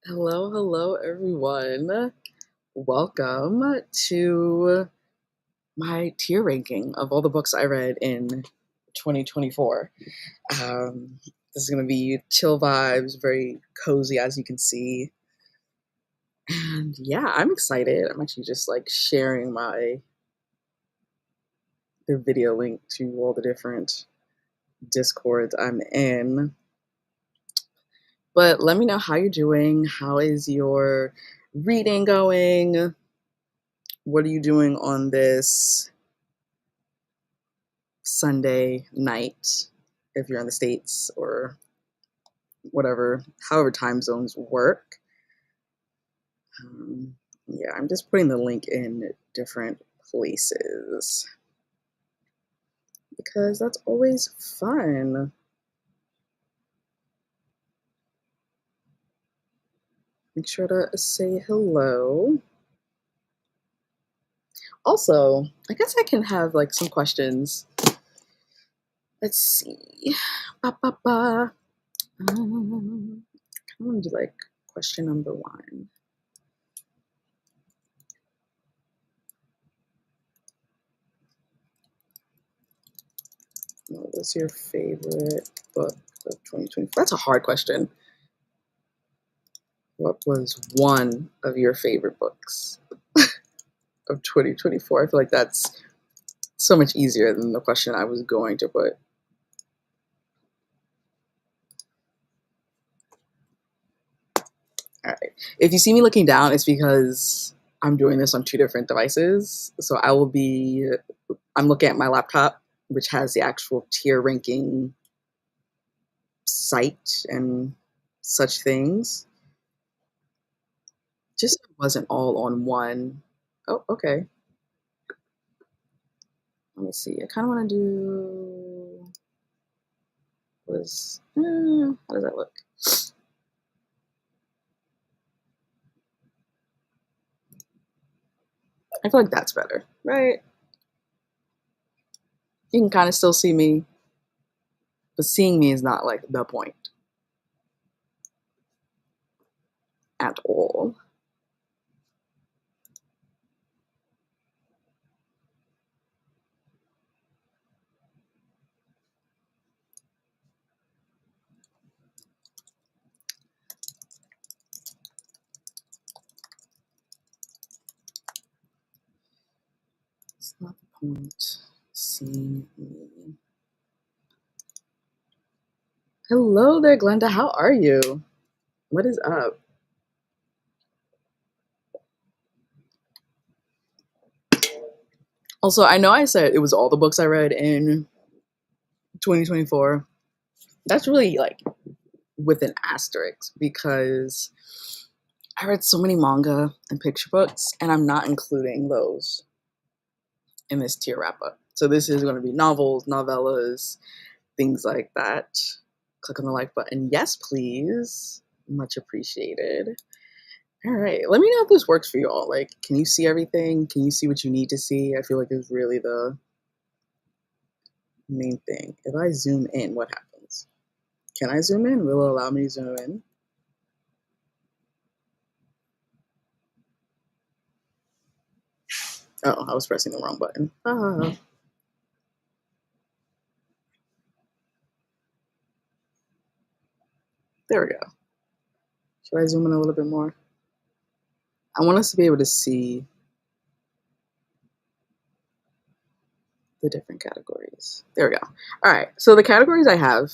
Hello, hello, everyone. Welcome to my tier ranking of all the books I read in 2024. This is going to be chill vibes, very cozy, as you can see. And yeah, I'm excited. I'm actually just like sharing the video link to all the different discords I'm in. But let me know how you're doing. How is your reading going? What are you doing on this Sunday night if you're in the States or whatever, however time zones work? Um, yeah, I'm just putting the link in different places because that's always fun. Make sure to say hello. Also, I guess I can have like some questions. Let's see. Ba, ba, ba. I want to do like question number one. What was your favorite book of 2020? That's a hard question. What was one of your favorite books of 2024? I feel like that's so much easier than the question I was going to put. All right. If you see me looking down, it's because I'm doing this on two different devices. So I'm looking at my laptop, which has the actual tier ranking site and such things. Just so it wasn't all on one. Oh, okay. Let me see. I kind of want to do how does that look? I feel like that's better, right? You can kind of still see me, but seeing me is not like the point at all. It's not the point seeing me. Hello there, Glenda. How are you? What is up? Also, I know I said it was all the books I read in 2024. That's really like with an asterisk because I read so many manga and picture books, and I'm not including those in this tier wrap up. So this is going to be novels, novellas, things like that. Click on the like button. Yes, please. Much appreciated. All right. Let me know if this works for you all. Like, can you see everything? Can you see what you need to see? I feel like it's really the main thing. If I zoom in, what happens? Can I zoom in? Will it allow me to zoom in? Oh, I was pressing the wrong button. Ah. There we go. Should I zoom in a little bit more? I want us to be able to see the different categories. There we go. All right. So the categories I have,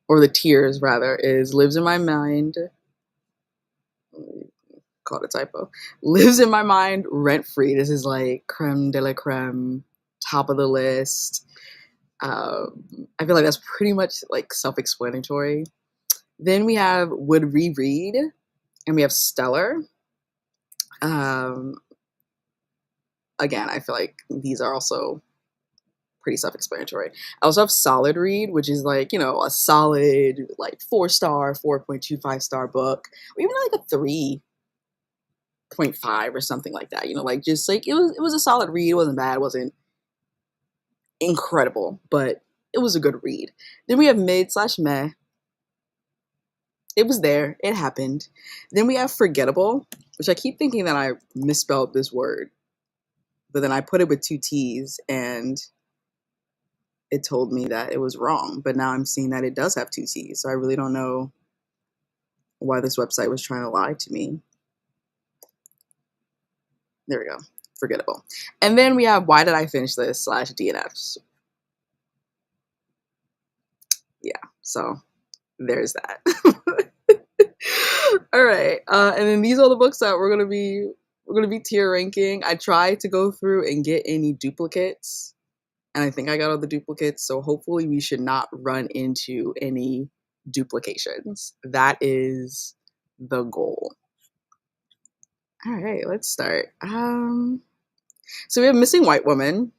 or the tiers rather, is lives in my mind. Called a typo. Lives in my mind rent free. This is like creme de la creme, top of the list. I feel like that's pretty much like self explanatory. Then we have would reread, and we have stellar. Um, Again, I feel like these are also pretty self-explanatory. I also have solid read, which is like, a solid like 4-star, 4.25-star book, or even like a 3.5 or something like that. Like just like it was a solid read. It wasn't bad, it wasn't incredible, but it was a good read. Then we have mid slash meh, It was there. It happened. Then we have forgettable, which I keep thinking that I misspelled this word, but then I put it with two T's and it told me that it was wrong. But now I'm seeing that it does have two T's. So I really don't know why this website was trying to lie to me. There we go. Forgettable. And then we have why did I finish this / DNFs. Yeah. So there's that. All right. And then these are the books that we're gonna be tier ranking. I tried to go through and get any duplicates, and I think I got all the duplicates. So hopefully we should not run into any duplications. That is the goal. All right, let's start. So we have Missing White Woman.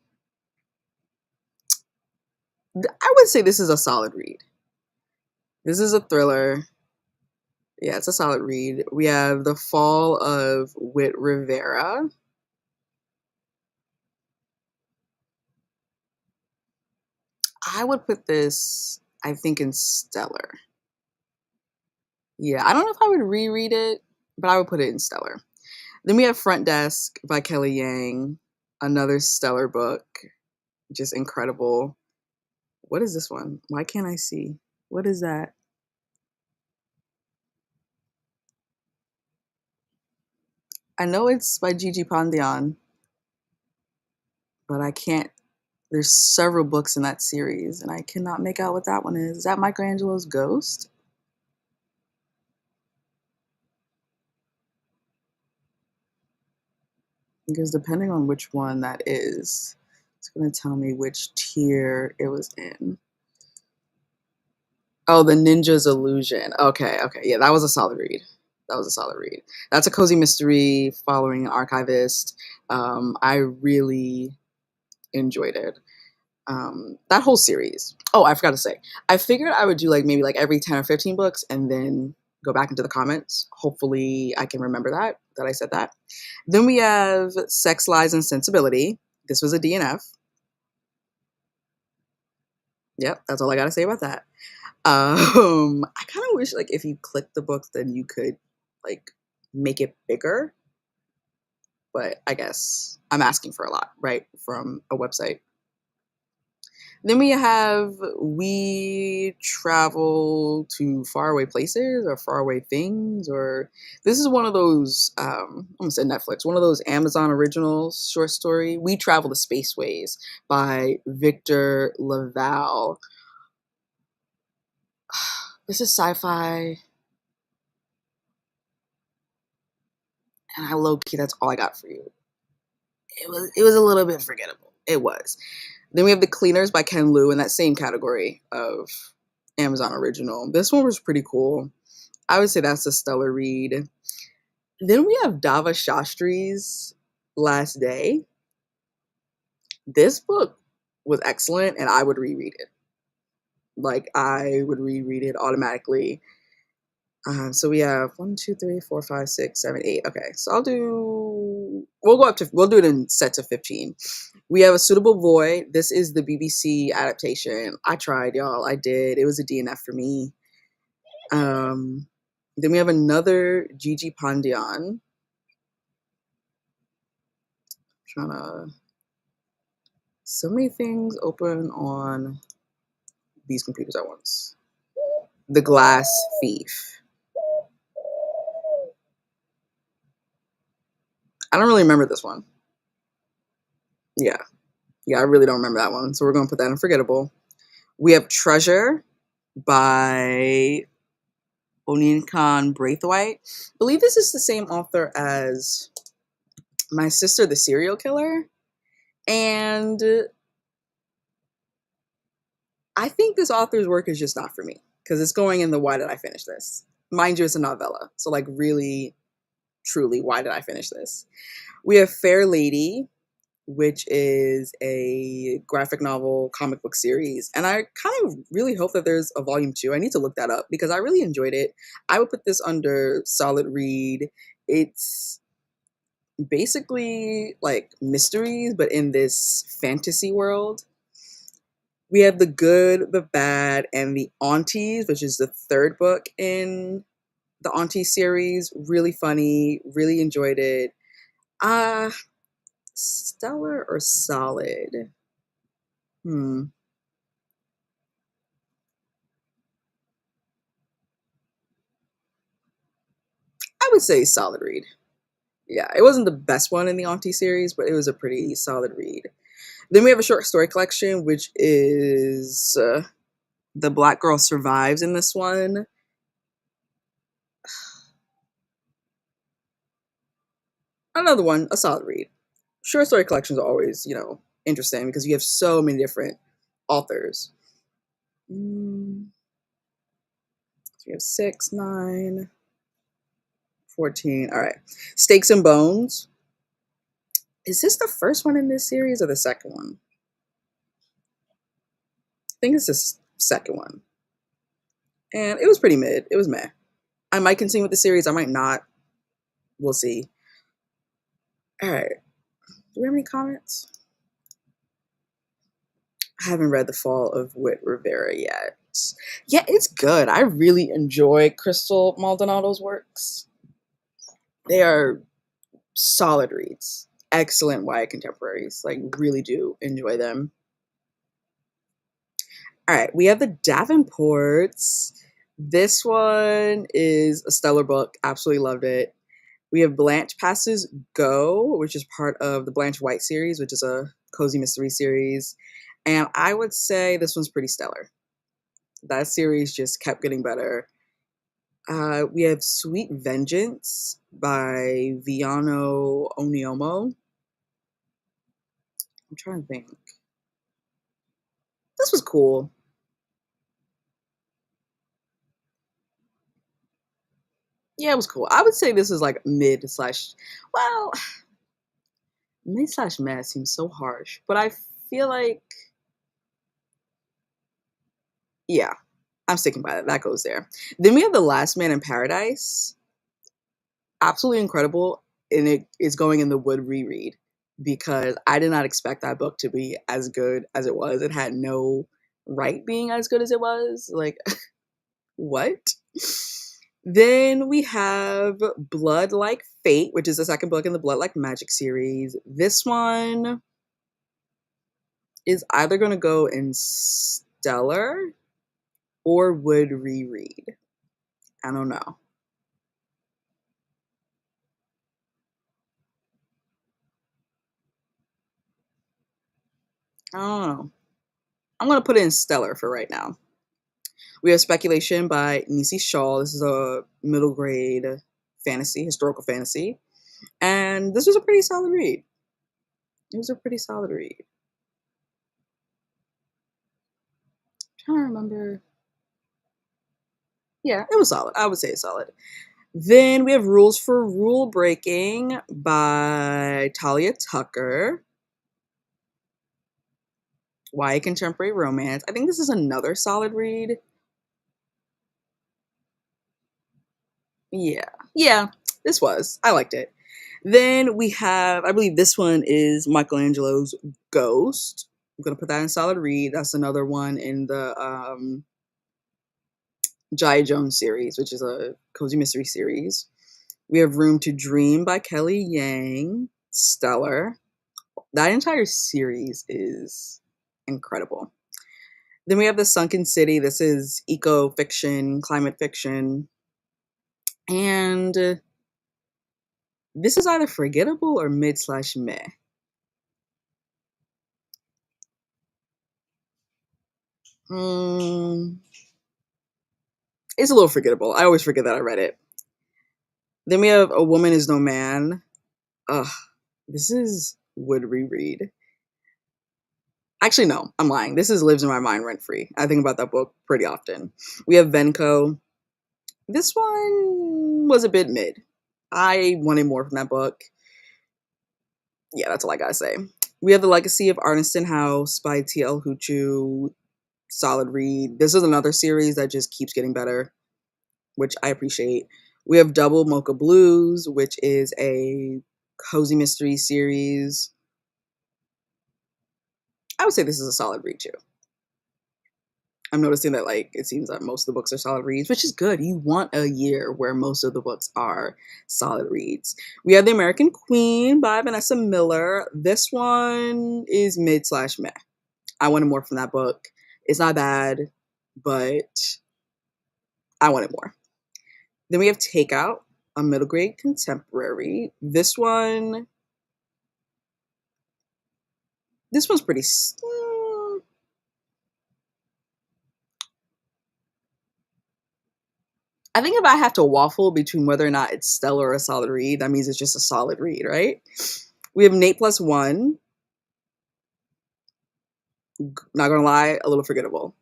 I would say this is a solid read. This is a thriller. Yeah, it's a solid read. We have The Fall of Whit Rivera. I would put this, I think, in stellar. Yeah, I don't know if I would reread it, but I would put it in stellar. Then we have Front Desk by Kelly Yang, another stellar book, just incredible. What is this one? Why can't I see? What is that? I know it's by Gigi Pandian, but I can't. There's several books in that series, and I cannot make out what that one is. Is that Michelangelo's Ghost? Because depending on which one that is, it's going to tell me which tier it was in. Oh, The Ninja's Illusion. Okay, okay. Yeah, that was a solid read. That was a solid read. That's a cozy mystery following an archivist. I really enjoyed it. That whole series. Oh, I forgot to say. I figured I would do like maybe like every 10 or 15 books and then go back into the comments. Hopefully I can remember that I said that. Then we have Sex, Lies, and Sensibility. This was a DNF. Yep, that's all I got to say about that. I kind of wish like if you click the books, then you could like make it bigger. But I guess I'm asking for a lot, right? From a website. Then we have We Travel to Faraway Places or Faraway Things, or this is one of those, I'm gonna say Netflix, one of those Amazon originals short story, We Travel to Spaceways by Victor Laval. This is sci-fi, and I low-key, that's all I got for you. It was a little bit forgettable. It was. Then we have The Cleaners by Ken Liu in that same category of Amazon original. This one was pretty cool. I would say that's a stellar read. Then we have Dava Shastri's Last Day. This book was excellent, and I would reread it. Like I would reread it automatically. So we have 1, 2, 3, 4, 5, 6, 7, 8. Okay, so we'll do it in sets of 15. We have A Suitable Void. This is the BBC adaptation. I tried, y'all. I did. It was a DNF for me. Then we have another Gigi Pandian. Trying to. So many things open on these computers at once. The Glass Thief. I don't really remember this one. Yeah. Yeah, I really don't remember that one. So we're going to put that in forgettable. We have Treasure by Onin Khan Braithwaite. I believe this is the same author as My Sister, the Serial Killer. And I think this author's work is just not for me because it's going in the why did I finish this? Mind you, it's a novella. So, like, really, truly, why did I finish this? We have Fair Lady, which is a graphic novel comic book series. And I kind of really hope that there's a volume 2. I need to look that up because I really enjoyed it. I would put this under solid read. It's basically like mysteries, but in this fantasy world. We have The Good, the Bad, and the Aunties, which is the third book in the Auntie series, really funny, really enjoyed it. Uh stellar or solid? Hmm. I would say solid read. Yeah, it wasn't the best one in the Auntie series, but it was a pretty solid read. Then we have a short story collection, which is The Black Girl Survives in this one. Another one, a solid read. Short story collections are always, interesting because you have so many different authors. So we have 6, 9, 14. All right. Stakes and Bones. Is this the first one in this series or the second one? I think it's the second one. And it was pretty mid. It was meh. I might continue with the series. I might not. We'll see. All right. Do we have any comments? I haven't read The Fall of Wit Rivera yet. Yeah, it's good. I really enjoy Crystal Maldonado's works. They are solid reads. Excellent YA contemporaries. Like, really do enjoy them. All right, we have the Davenports. This one is a stellar book. Absolutely loved it. We have Blanche Passes Go, which is part of the Blanche White series, which is a cozy mystery series. And I would say this one's pretty stellar. That series just kept getting better. We have Sweet Vengeance by Viano Oniomo. I'm trying to think. This was cool. Yeah, it was cool. I would say this is like mid slash, well, mid slash mad seems so harsh, but I feel like, yeah, I'm sticking by that. That goes there. Then we have The Last Man in Paradise. Absolutely incredible. And it is going in the Wood reread because I did not expect that book to be as good as it was. It had no right being as good as it was. Like, what? Then we have Blood Like Fate, which is the second book in the Blood Like Magic series. This one is either going to go in Stellar or Would reread. I don't know. I don't know. I'm going to put it in Stellar for right now. We have Speculation by Nisi Shaw. This is a middle grade fantasy, historical fantasy. And this was a pretty solid read. It was a pretty solid read. I'm trying to remember. Yeah, it was solid. I would say it's solid. Then we have Rules for Rule Breaking by Talia Tucker. YA Contemporary Romance. I think this is another solid read. Yeah. Yeah, this was. I liked it. Then we have, I believe this one is Michelangelo's Ghost. I'm going to put that in solid read. That's another one in the Jaya Jones series, which is a cozy mystery series. We have Room to Dream by Kelly Yang. Stellar. That entire series is incredible. Then we have The Sunken City. This is eco fiction, climate fiction. And this is either forgettable or mid slash meh. Mm, it's a little forgettable. I always forget that I read it. Then we have A Woman Is No Man. Ugh, this is would reread. Actually, no, I'm lying. This is lives in my mind rent free. I think about that book pretty often. We have Venko. This one was a bit mid. I wanted more from that book. Yeah, that's all I gotta say. We have The Legacy of Arniston House by T.L. Huchu. Solid read. This is another series that just keeps getting better, which I appreciate. We have Double Mocha Blues, which is a cozy mystery series. I would say this is a solid read too. I'm noticing that like it seems that most of the books are solid reads, which is good. You want a year where most of the books are solid reads. We have The American Queen by Vanessa Miller. This one is mid slash meh. I wanted more from that book. It's not bad, but I wanted more. Then we have Takeout, a middle grade contemporary. This one's pretty. I think if I have to waffle between whether or not it's stellar or a solid read, that means it's just a solid read, right? We have Nate Plus One. Not gonna lie, a little forgettable.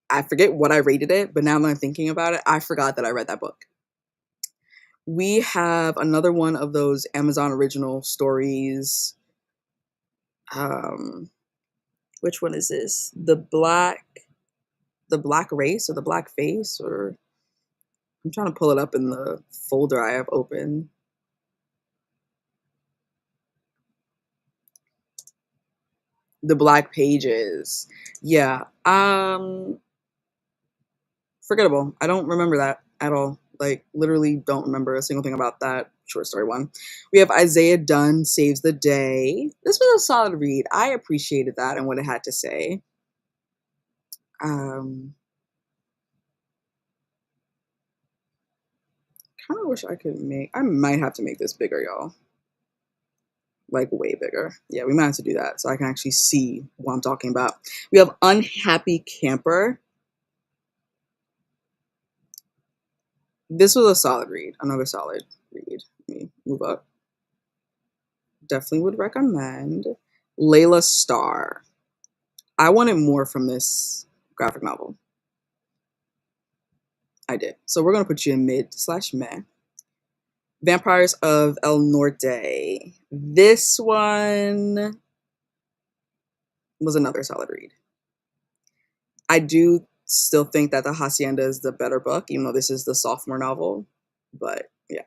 I forget what I rated it, but now that I'm thinking about it, I forgot that I read that book. We have another one of those Amazon original stories. Which one is this? The Black Race or the Black Face, or I'm trying to pull it up in the folder I have open. The Black Pages. Yeah. Forgettable. I don't remember that at all. Like, literally don't remember a single thing about that short story one. We have Isaiah Dunn Saves the Day. This was a solid read. I appreciated that and what it had to say. Kind of wish I could I might have to make this bigger, y'all. Like, way bigger. Yeah, we might have to do that so I can actually see what I'm talking about. We have Unhappy Camper. This was a solid read. Another solid read. Let me move up. Definitely would recommend. Layla Starr. I wanted more from this graphic novel. I did. So we're going to put you in mid slash meh. Vampires of El Norte. This one was another solid read. I do still think that The Hacienda is the better book, even though this is the sophomore novel. But yeah.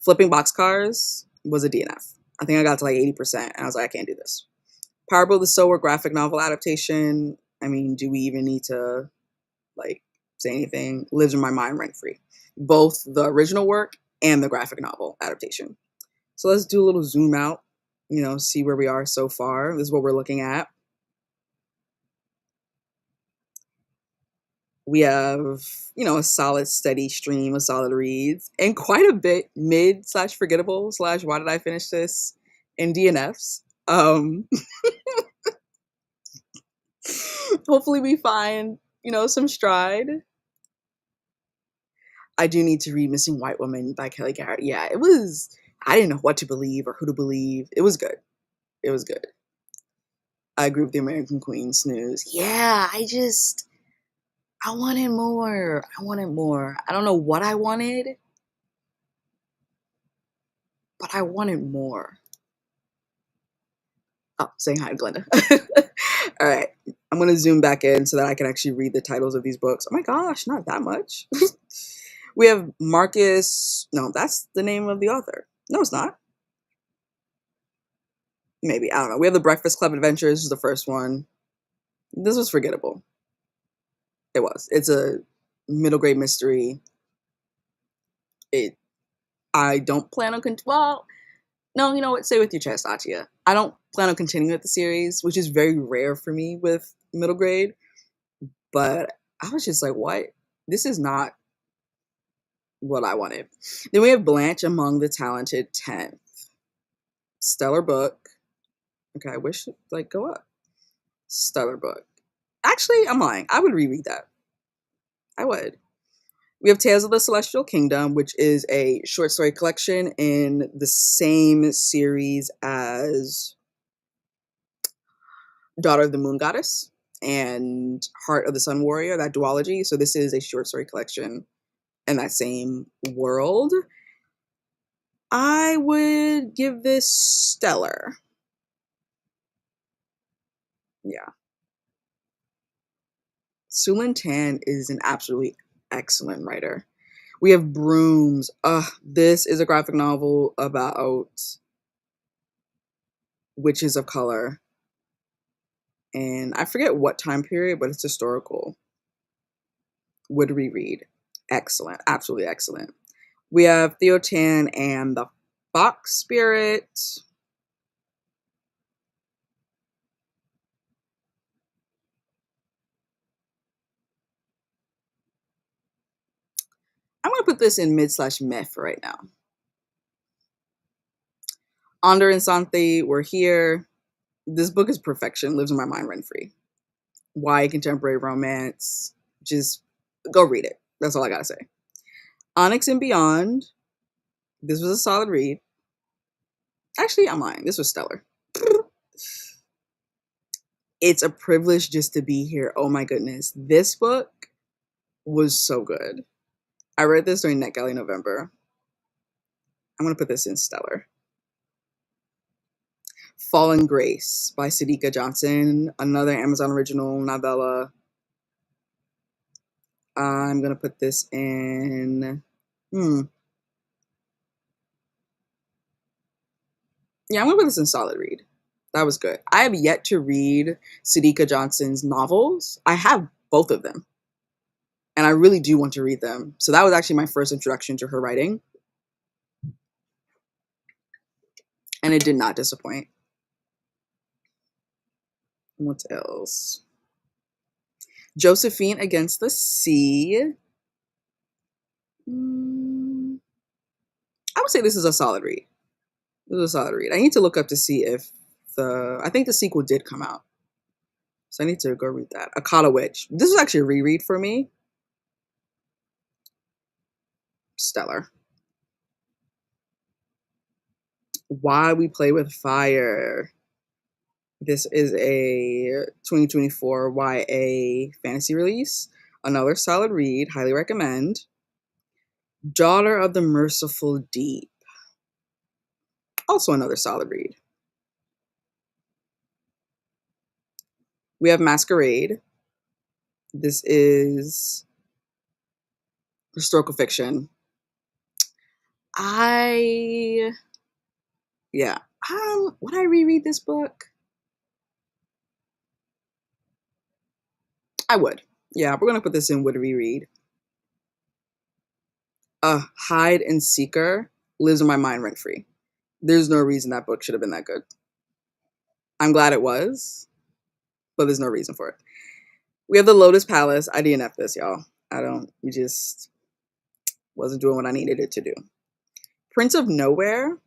Flipping Boxcars was a DNF. I think I got to like 80%, and I was like, I can't do this. Parable of the Sower graphic novel adaptation. I mean, do we even need to like say anything? Lives in my mind rent free. Both the original work and the graphic novel adaptation. So let's do a little zoom out, see where we are so far. This is what we're looking at. We have, a solid, steady stream of solid reads and quite a bit mid slash forgettable slash why did I finish this in DNFs. Hopefully we find, some stride. I do need to read Missing White Woman by Kelly Garrett. Yeah, I didn't know what to believe or who to believe. It was good. It was good. I agree with the American Queen snooze. Yeah, I wanted more. I wanted more. I don't know what I wanted, but I wanted more. Oh, saying hi to Glenda. All right. I'm going to zoom back in so that I can actually read the titles of these books. Oh my gosh, not that much. We have Marcus. No, that's the name of the author. No, it's not. Maybe. I don't know. We have The Breakfast Club Adventures. This is the first one. This was forgettable. It was. It's a middle grade mystery. I don't plan on no, you know what? Say with your chest, Atia. I don't plan on continuing with the series, which is very rare for me with middle grade. But I was just like, what? This is not what I wanted. Then we have Blanche Among the Talented 10th. Stellar book. Okay, I wish go up. Stellar book. Actually, I'm lying. I would reread that. I would. We have Tales of the Celestial Kingdom, which is a short story collection in the same series as Daughter of the Moon Goddess and Heart of the Sun Warrior, that duology. So this is a short story collection in that same world. I would give this stellar. Yeah. Sulin Tan is an absolutely excellent writer. We have Brooms. This is a graphic novel about witches of color. And I forget what time period, but it's historical. would reread. Excellent. Absolutely excellent. We have Theo Chan and the Fox Spirit. I'm going to put this in mid/meh for right now. Onder and Santi were here. This book is perfection, lives in my mind rent free. YA contemporary romance. Just go read it. That's all I got to say. Onyx and Beyond. This was a solid read. Actually, I'm lying. This was stellar. It's a privilege just to be here. Oh my goodness. This book was so good. I read this during NetGalley November. I'm going to put this in stellar. Fallen Grace by Sadika Johnson, another Amazon original novella. I'm going to put this in... Yeah, I'm going to put this in solid read. That was good. I have yet to read Sadika Johnson's novels. I have both of them. And I really do want to read them. So that was actually my first introduction to her writing. And it did not disappoint. What else? Josephine Against the Sea. I would say this is a solid read. This is a solid read. I need to look up to see if I think the sequel did come out. So I need to go read that. Akata Witch. This was actually a reread for me. Stellar. Why We Play with Fire. This is a 2024 YA fantasy release. Another solid read. Highly recommend. Daughter of the Merciful Deep. Also another solid read. We have Masquerade. This is historical fiction. Would I reread this book? I would. Yeah, we're gonna put this in would reread. Hide and Seeker lives in my mind rent free. There's no reason that book should have been that good. I'm glad it was, but there's no reason for it. We have The Lotus Palace. I DNF this, y'all. We just wasn't doing what I needed it to do. Prince of Nowhere.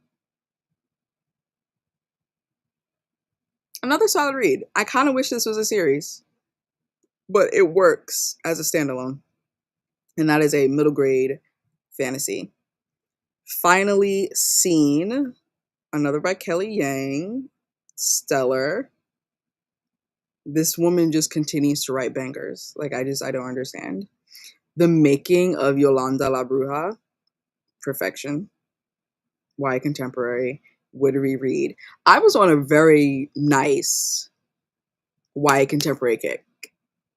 Another solid read. I kind of wish this was a series, but it works as a standalone. And that is a middle grade fantasy. Finally Seen. Another by Kelly Yang. Stellar. This woman just continues to write bangers. Like, I don't understand. The Making of Yolanda La Bruja. Perfection. YA contemporary. Would reread. I was on a very nice YA contemporary kick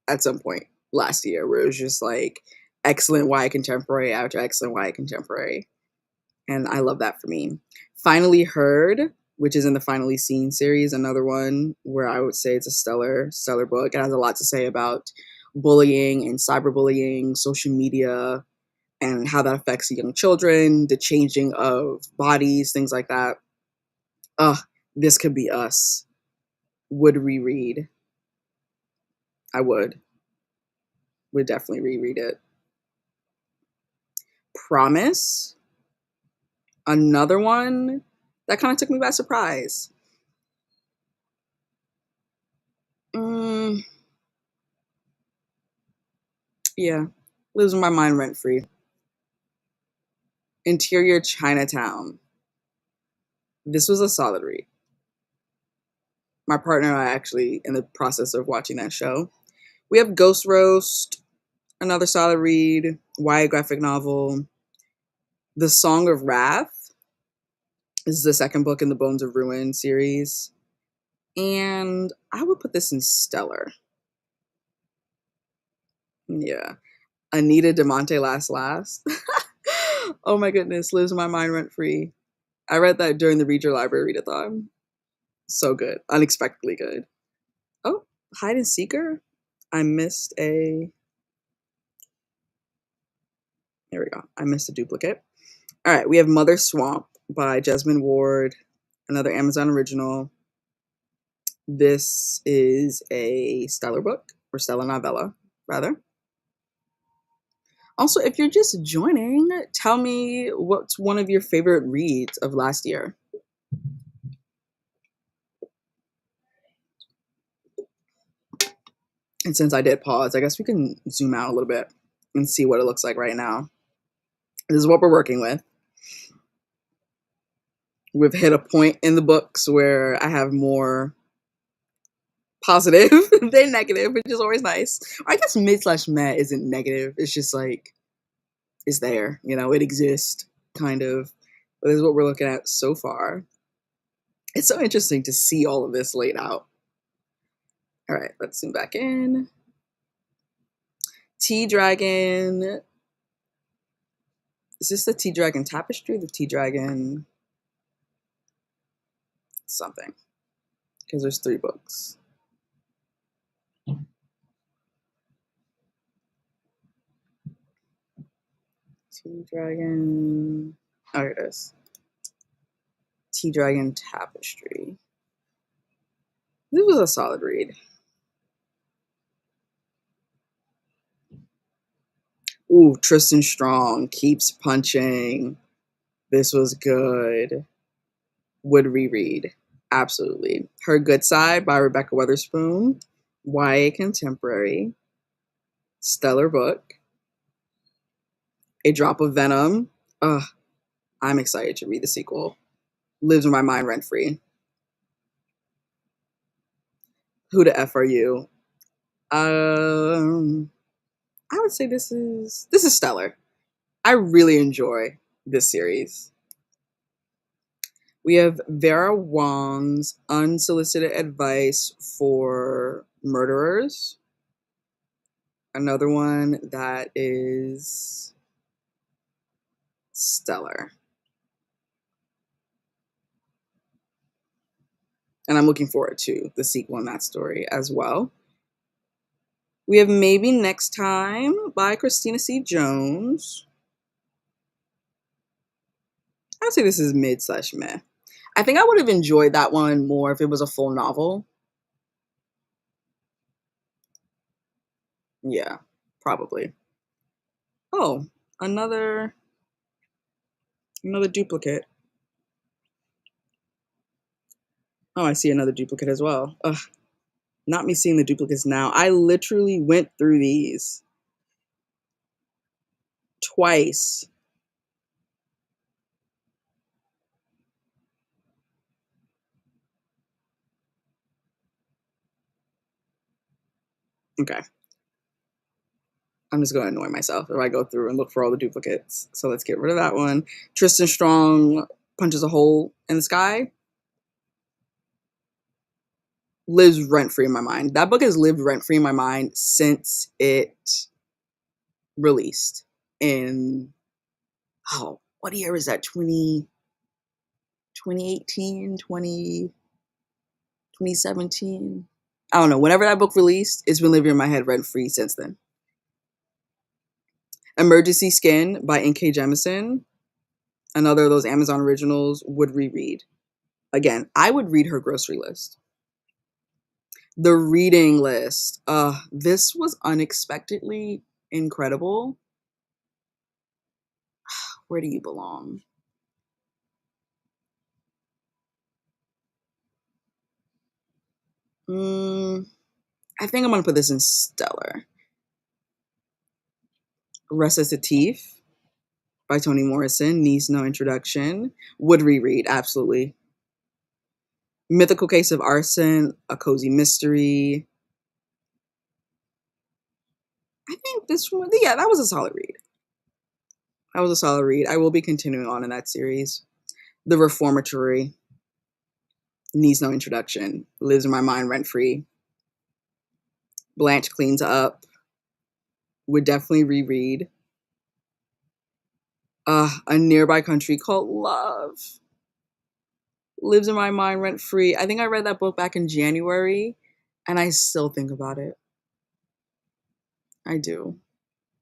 at some point last year where it was just like excellent YA contemporary after excellent YA contemporary. And I love that for me. Finally Heard, which is in the Finally Seen series, another one where I would say it's a stellar book. It has a lot to say about bullying and cyberbullying, social media, and how that affects young children, the changing of bodies, things like that. This Could Be Us. Would reread. I would definitely reread it. Promise. Another one that kind of took me by surprise. Yeah, lives in my mind rent free. Interior Chinatown. This was a solid read. My partner and I actually in the process of watching that show. We have Ghost Roast, another solid read, YA graphic novel. The Song of Wrath. This is the second book in the Bones of Ruin series. And I would put this in stellar. Yeah. Anita DeMonte Last. Oh my goodness, lives in my mind rent free. I read that during the Read Your Library readathon. So good. Unexpectedly good. Oh, Hide and Seeker? I missed a... There we go. I missed a duplicate. All right, we have Mother Swamp by Jesmyn Ward, another Amazon original. This is a stellar book, or stellar novella, rather. Also, if you're just joining, tell me what's one of your favorite reads of last year. And since I did pause, I guess we can zoom out a little bit and see what it looks like right now. This is what we're working with. We've hit a point in the books where I have more positive than negative, which is always nice. I guess mid/meh isn't negative. It's just like, it's there, it exists, kind of. But this is what we're looking at so far. It's so interesting to see all of this laid out. All right, let's zoom back in. Tea Dragon. Is this the Tea Dragon Tapestry? The Tea Dragon something. Because there's 3 books. Tea Dragon. Oh, here it is. Tea Dragon Tapestry. This was a solid read. Ooh, Tristan Strong keeps punching. This was good. Would reread. Absolutely. Her Good Side by Rebecca Weatherspoon. YA contemporary. Stellar book. A Drop of Venom. Ugh, I'm excited to read the sequel. Lives in my mind rent free. Who the F are you? I would say this is stellar. I really enjoy this series. We have Vera Wong's Unsolicited Advice for Murderers. Another one that is stellar. And I'm looking forward to the sequel in that story as well. We have Maybe Next Time by Christina C. Jones. I would say this is mid/meh. I think I would have enjoyed that one more if it was a full novel. Yeah, probably. Oh, another duplicate. Oh, I see another duplicate as well. Ugh, not me seeing the duplicates now. I literally went through these twice. Okay. I'm just going to annoy myself if I go through and look for all the duplicates. So let's get rid of that one. Tristan Strong Punches a Hole in the Sky. Lives rent-free in my mind. That book has lived rent-free in my mind since it released in, what year was that? 2018, 2017? I don't know. Whenever that book released, it's been living in my head rent-free since then. Emergency Skin by N.K. Jemisin. Another of those Amazon originals. Would reread. Again, I would read her grocery list. The Reading List. This was unexpectedly incredible. Where do you belong? I think I'm going to put this in stellar. Recitative by Toni Morrison. Needs no introduction. Would reread, absolutely. Mythical Case of Arson, a cozy mystery. I think this one, yeah, that was a solid read. That was a solid read. I will be continuing on in that series. The Reformatory. Needs no introduction. Lives in my mind rent free. Blanche Cleans Up. Would definitely reread. A Nearby Country Called Love. Lives in my mind rent free. I think I read that book back in January, and I still think about it. I do.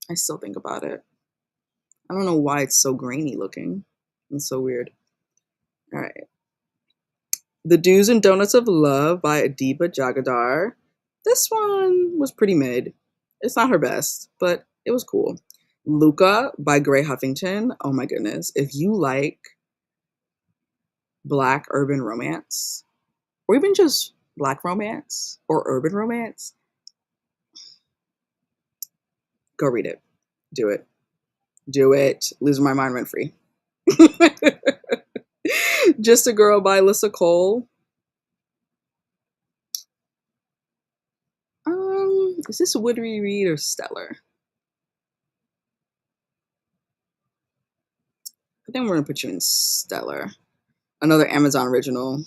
I still think about it. I don't know why it's so grainy looking. It's so weird. All right. The Do's and Donuts of Love by Adiba Jagadar. This one was pretty mid. It's not her best, but it was cool. Luca by Gray Huffington. Oh my goodness. If you like Black urban romance, or even just Black romance or urban romance, go read it. Do it. Do it. Losing my mind rent free. Just a Girl by Alyssa Cole. Is this Would We Read or Stellar? I think we're gonna put you in Stellar. Another Amazon original.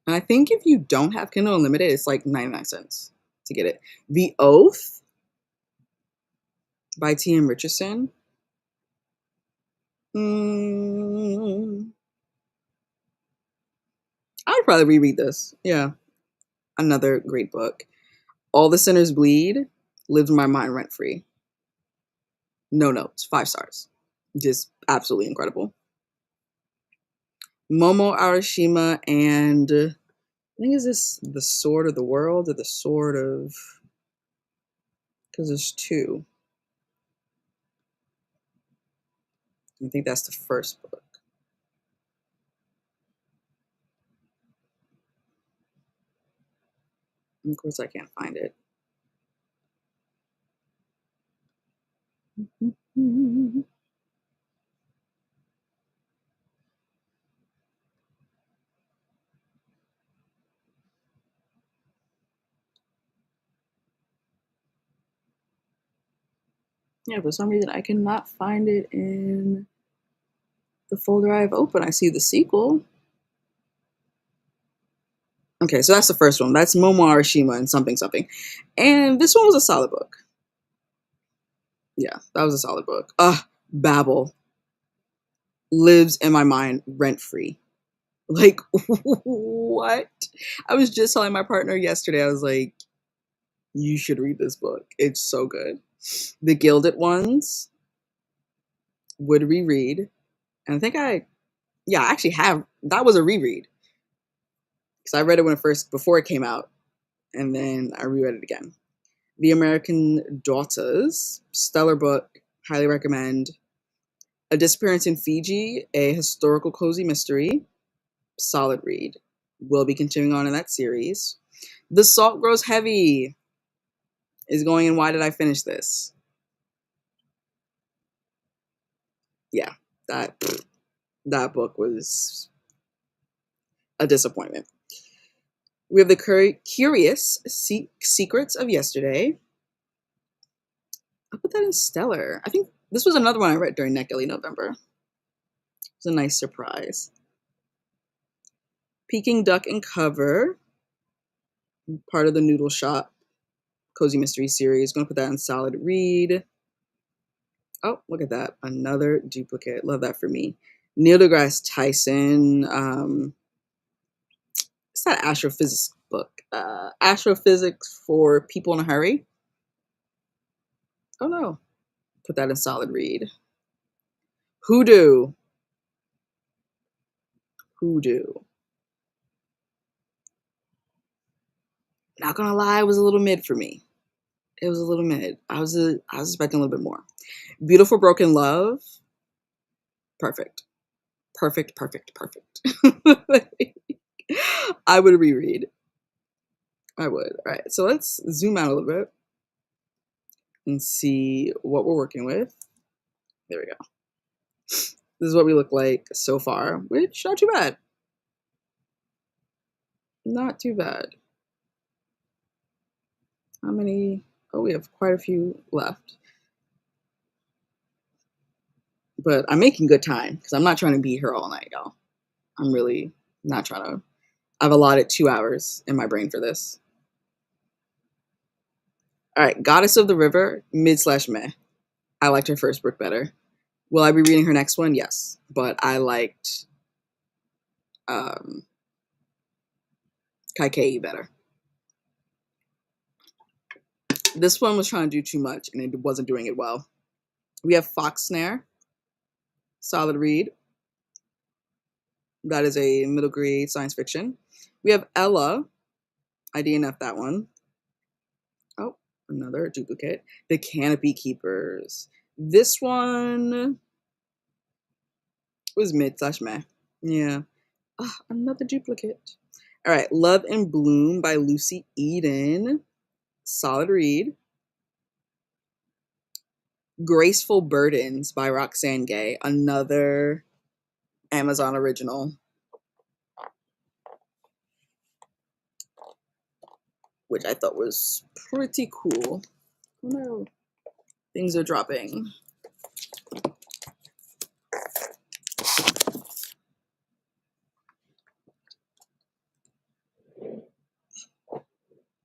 And I think if you don't have Kindle Unlimited, it's like 99 cents to get it. The Oath by T.M. Richardson. I would probably reread this. Yeah. Another great book. All the Sinners Bleed lives my mind rent free. No notes. 5 stars. Just absolutely incredible. Momo Arashima and I think is this The Sword of the World or The Sword of, because there's 2. I think that's the first book. And of course, I can't find it. Yeah, for some reason, I cannot find it in the folder I have open. I see the sequel. Okay, so that's the first one. That's Momo Arashima and something something. And this one was a solid book. Yeah, that was a solid book. Babel lives in my mind rent free. Like, what? I was just telling my partner yesterday, I was like, you should read this book. It's so good. The Gilded Ones would reread. And I think I actually have. That was a reread. Because I read it before it came out. And then I reread it again. The American Daughters, stellar book, highly recommend. A Disappearance in Fiji, a historical cozy mystery, solid read. We'll be continuing on in that series. The Salt Grows Heavy is going in Why Did I Finish This? Yeah, that book was a disappointment. We have The Curious Secrets of Yesterday. I put that in Stellar. I think this was another one I read during NetGalley November. It was a nice surprise. Peking Duck and Cover, part of the Noodle Shop Cozy Mystery series. Going to put that in solid read. Oh, look at that. Another duplicate. Love that for me. Neil deGrasse Tyson. It's that astrophysics book. Astrophysics for People in a Hurry. Oh no. Put that in solid read. Hoodoo. Not gonna lie, it was a little mid for me. It was a little mid. I was expecting a little bit more. Beautiful Broken Love. Perfect. I would reread. I would. All right. So let's zoom out a little bit and see what we're working with. There we go. This is what we look like so far, which not too bad. Not too bad. How many? Oh, we have quite a few left. But I'm making good time because I'm not trying to be here all night, y'all. I'm really not trying to. I've allotted 2 hours in my brain for this. All right, Goddess of the River, mid/meh. I liked her first book better. Will I be reading her next one? Yes, but I liked Kaikei better. This one was trying to do too much and it wasn't doing it well. We have Fox Snare, solid read. That is a middle grade science fiction. We have Ella. I DNF that one. Oh, another duplicate. The Canopy Keepers. This one was mid/meh. Yeah. Another duplicate. All right. Love and Bloom by Lucy Eden. Solid read. Graceful Burdens by Roxane Gay. Another Amazon original, which I thought was pretty cool. Oh no. Things are dropping.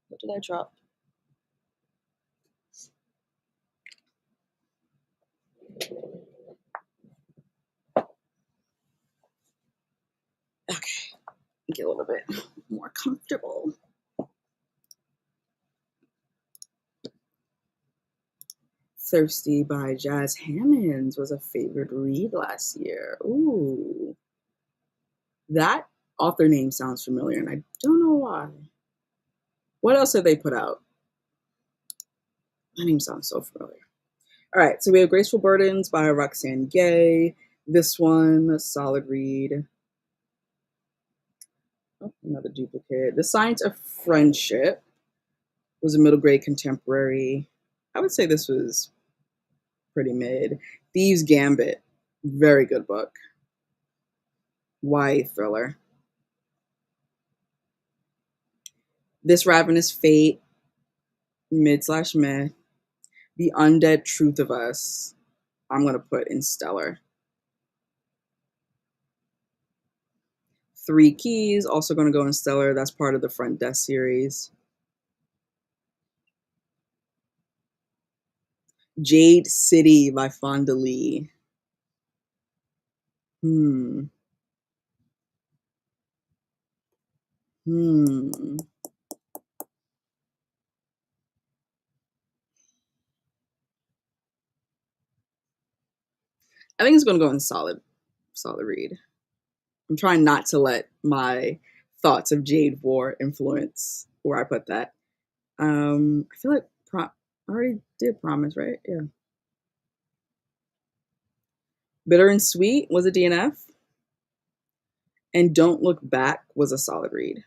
What did I drop? Okay, get a little bit more comfortable. Thirsty by Jazz Hammonds was a favorite read last year. Ooh. That author name sounds familiar, and I don't know why. What else have they put out? That name sounds so familiar. All right, so we have Graceful Burdens by Roxane Gay. This one, solid read. Oh, another duplicate. The Science of Friendship was a middle grade contemporary. I would say this was pretty mid. Thieves Gambit, very good book. YA thriller. This Ravenous Fate, mid/meh. The Undead Truth of Us, I'm going to put in stellar. Three Keys, also going to go in stellar. That's part of the Front Desk series. Jade City by Fonda Lee. Hmm. I think it's going to go in solid read. I'm trying not to let my thoughts of Jade War influence where I put that. I feel like I already did Promise, right? Yeah. Bitter and Sweet was a DNF. And Don't Look Back was a solid read.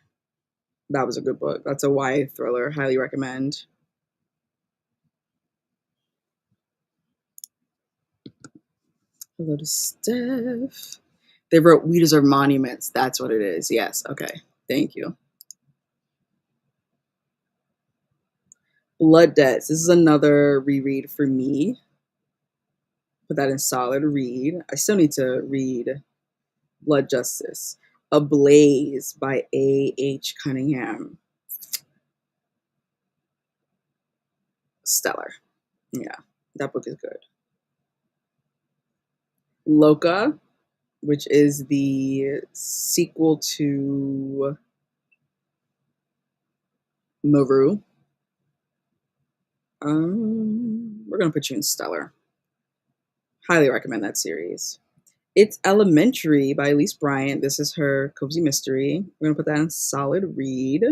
That was a good book. That's a YA thriller. Highly recommend. Hello to Steph. They wrote We Deserve Monuments. That's what it is. Yes. Okay. Thank you. Blood Debts. This is another reread for me. Put that in solid read. I still need to read Blood Justice. Ablaze by A.H. Cunningham. Stellar. Yeah, that book is good. Loca, which is the sequel to Maru. We're going to put you in stellar. Highly recommend that series. It's Elementary by Elise Bryant. This is her cozy mystery. We're going to put that in solid read.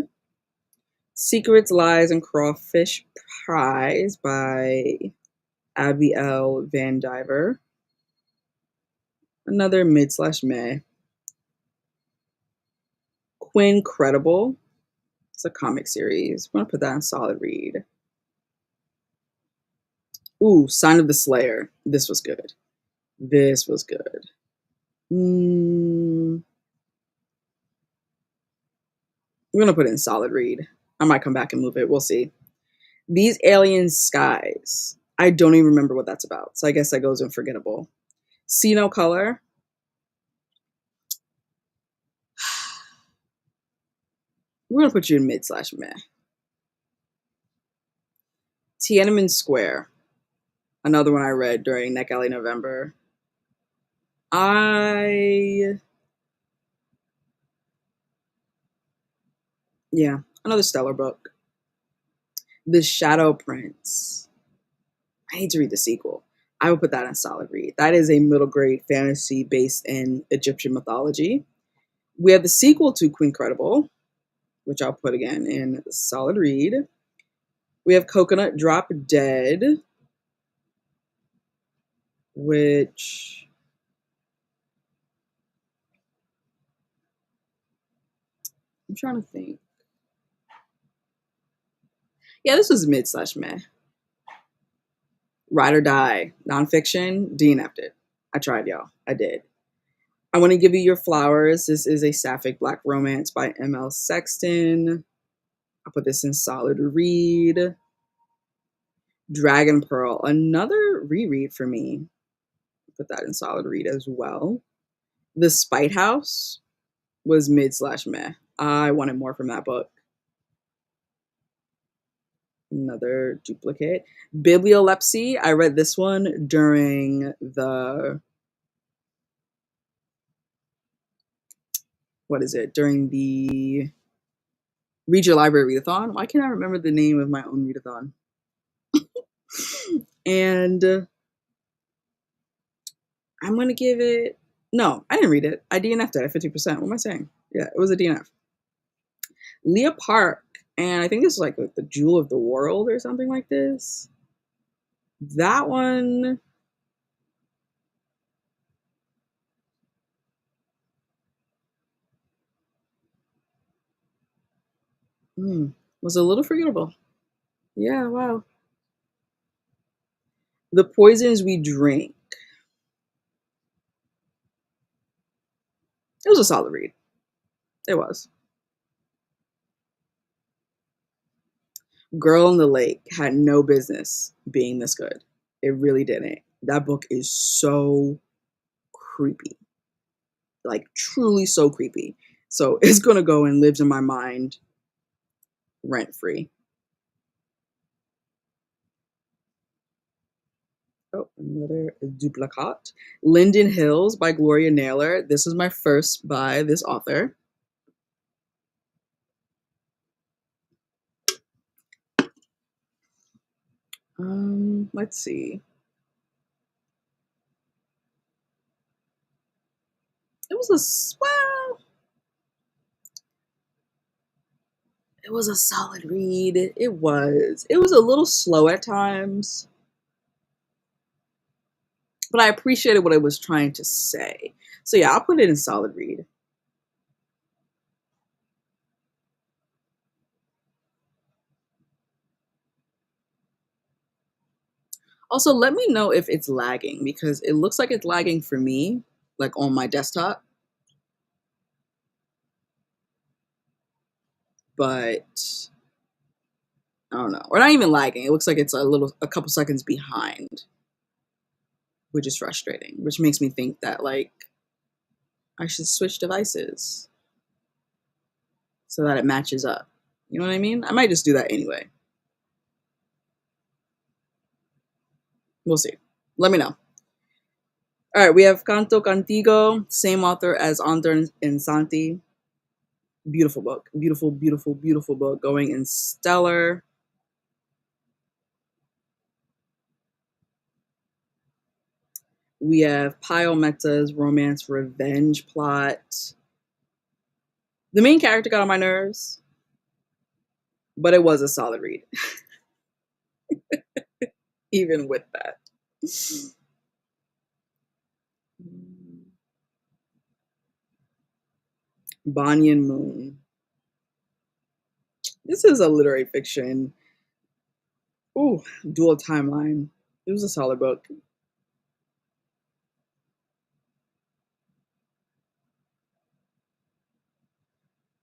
Secrets, Lies, and Crawfish Prize by Abby L. Van Diver. Another mid/meh. Quinn Credible. It's a comic series. I'm going to put that in solid read. Ooh, Sign of the Slayer. This was good. This was good. We're going to put it in solid read. I might come back and move it. We'll see. These Alien Skies. I don't even remember what that's about. So I guess that goes in forgettable. See No Color. We're going to put you in mid/meh. Tiananmen Square. Another one I read during Neck Alley November. Yeah, another stellar book. The Shadow Prince. I need to read the sequel. I would put that in solid read. That is a middle grade fantasy based in Egyptian mythology. We have the sequel to Queen Credible, which I'll put again in solid read. We have Coconut Drop Dead, which I'm trying to think. Yeah, this was mid slash meh. Ride or Die, nonfiction, DNF'd it. I tried, y'all. I did. I Want to Give You Your Flowers. This is a sapphic black romance by M.L. Sexton. I'll put this in solid read. Dragon Pearl, another reread for me. Put that in solid read as well. The Spite House was mid slash meh. I wanted more from that book. Another duplicate. Bibliolepsy, I read this one during the, during the Read Your Library readathon. Why can't I remember the name of my own readathon? And I'm going to give it, no, I didn't read it. I DNF'd it at 50%. What am I saying? Yeah, it was a DNF. Leah Park, and I think this is like the Jewel of the World or something like this. That one, was a little forgettable. Yeah, wow. The Poisons We Drink. It was a solid read. It was. Girl in the Lake had no business being this good. It really didn't. That book is so creepy. Like, truly so creepy. So it's going to go and lives in my mind rent free. Oh, another duplicate. Linden Hills by Gloria Naylor. This is my first by this author. Let's see. It was it was a solid read. It was. It was a little slow at times, but I appreciated what it was trying to say. So yeah, I'll put it in solid read. Also, let me know if it's lagging because it looks like it's lagging for me, like on my desktop. But I don't know. Or not even lagging. It looks like it's a couple seconds behind, which is frustrating, which makes me think that like I should switch devices so that it matches up. You know what I mean? I might just do that anyway. We'll see. Let me know. All right, we have Canto Cantigo, same author as Andor and Santi. Beautiful book. Beautiful, beautiful, beautiful book. Going in stellar. We have Pio Meta's romance revenge plot. The main character got on my nerves, but it was a solid read, even with that. Banyan Moon. This is a literary fiction. Ooh, dual timeline. It was a solid book.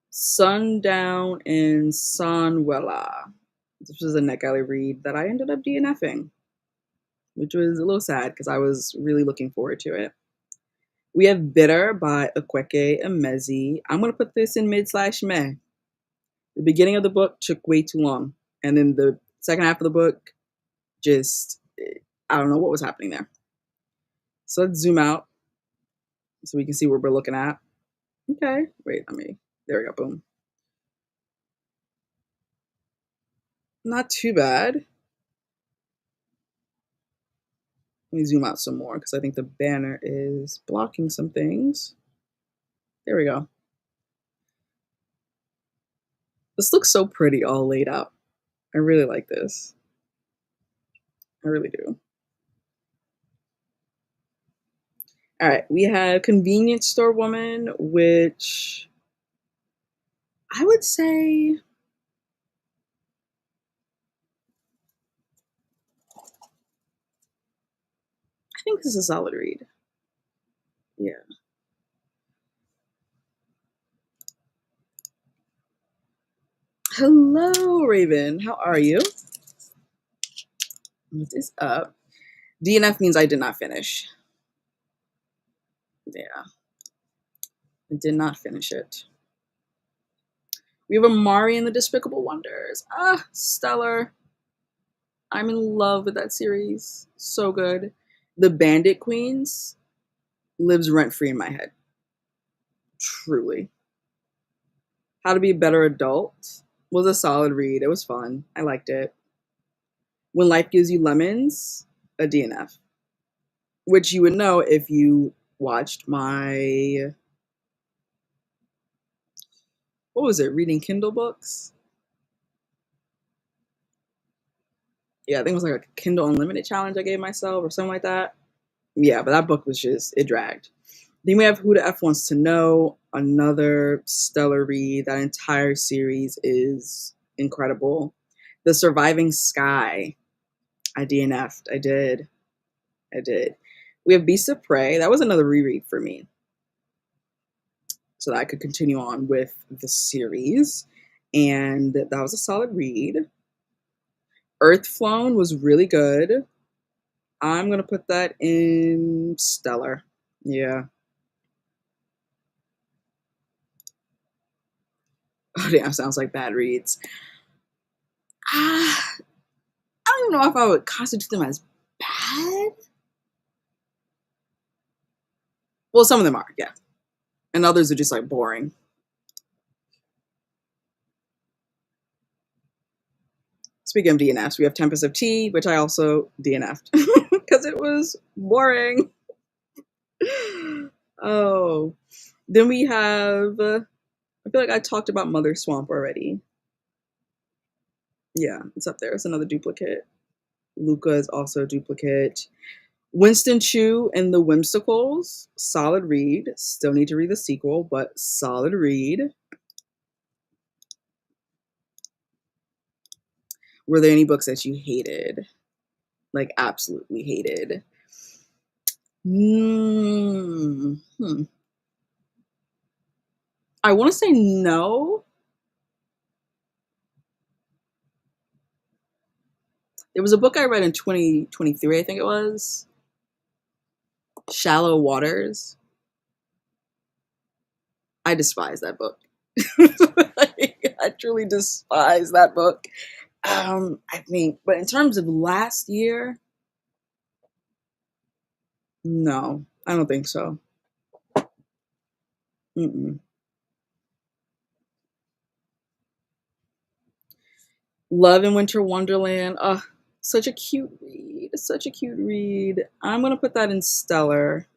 Sundown in Sanwella. This was a Neck Alley read that I ended up DNFing, which was a little sad because I was really looking forward to it. We have Bitter by Akweke Emezi. I'm going to put this in mid slash meh. The beginning of the book took way too long. And then the second half of the book, just, I don't know what was happening there. So let's zoom out so we can see what we're looking at. Okay, wait, there we go, boom. Not too bad. Let me zoom out some more because I think the banner is blocking some things. There we go. This looks so pretty all laid out. I really like this. I really do. All right, we have Convenience Store Woman, which I would say I think this is a solid read. Yeah. Hello, Raven. How are you? What is up? DNF means I did not finish. Yeah, I did not finish it. We have Amari and the Despicable Wonders. Ah, stellar. I'm in love with that series. So good. The Bandit Queens lives rent free in my head. Truly. How to Be a Better Adult was a solid read. It was fun. I liked it. When Life Gives You Lemons, a DNF, which you would know if you watched my, what was it, reading Kindle books? Yeah, I think it was like a Kindle Unlimited challenge I gave myself or something like that. Yeah, but that book was just, it dragged. Then we have Who the F Wants to Know, another stellar read. That entire series is incredible. The Surviving Sky, I DNF'd. I did. I did. We have Beasts of Prey. That was another reread for me, so that I could continue on with the series. And that was a solid read. Earth Flown was really good. I'm going to put that in stellar. Yeah. Oh, damn, sounds like bad reads. I don't even know if I would constitute them as bad. Well, some of them are, yeah. And others are just like boring. Speaking of DNFs, we have Tempest of Tea, which I also DNF'd because it was boring. Oh. Then we have, I feel like I talked about Mother Swamp already. Yeah, it's up there. It's another duplicate. Luca is also a duplicate. Winston Chu and the Whimsicals, solid read. Still need to read the sequel, but solid read. Were there any books that you hated? Like, absolutely hated? I want to say no. There was a book I read in 2023, I think it was. Shallow Waters. I despise that book. I truly despise that book. I think, but in terms of last year, no, I don't think so. Mm-mm. Love in Winter Wonderland. Such a cute read. Such a cute read. I'm gonna put that in stellar.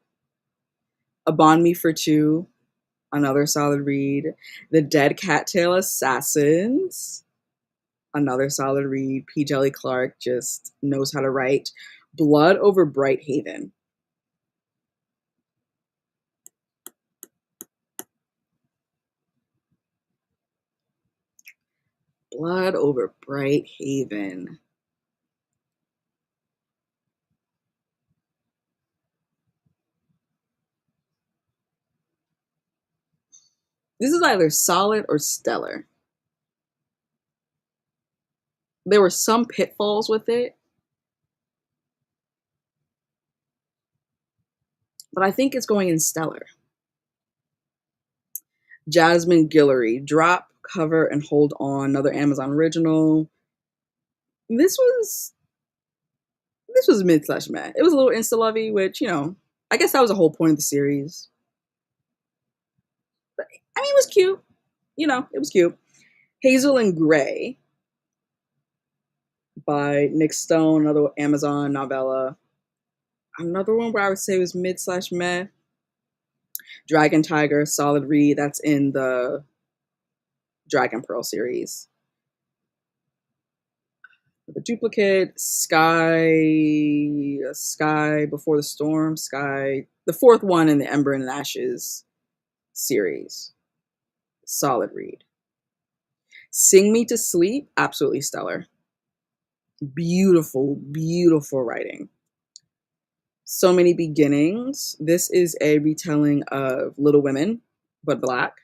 A Bond Me for Two. Another solid read. The Dead Cattail Assassins. Another solid read. P. Jelly Clark just knows how to write. Blood Over Bright Haven. Blood Over Bright Haven. This is either solid or stellar. There were some pitfalls with it, but I think it's going in stellar. Jasmine Guillory, Drop, Cover, and Hold On, another Amazon original. This was mid slash meh. It was a little insta lovey, which I guess that was the whole point of the series. But I mean, it was cute. It was cute. Hazel and Gray. by Nick Stone, another Amazon novella. Another one where I would say was mid slash meh. Dragon Tiger, solid read. That's in the Dragon Pearl series. The Duplicate, Sky Before the Storm, Sky, the fourth one in the Ember and Ashes series. Solid read. Sing Me to Sleep, absolutely stellar. Beautiful, beautiful writing. So Many Beginnings. This is a retelling of Little Women, but Black.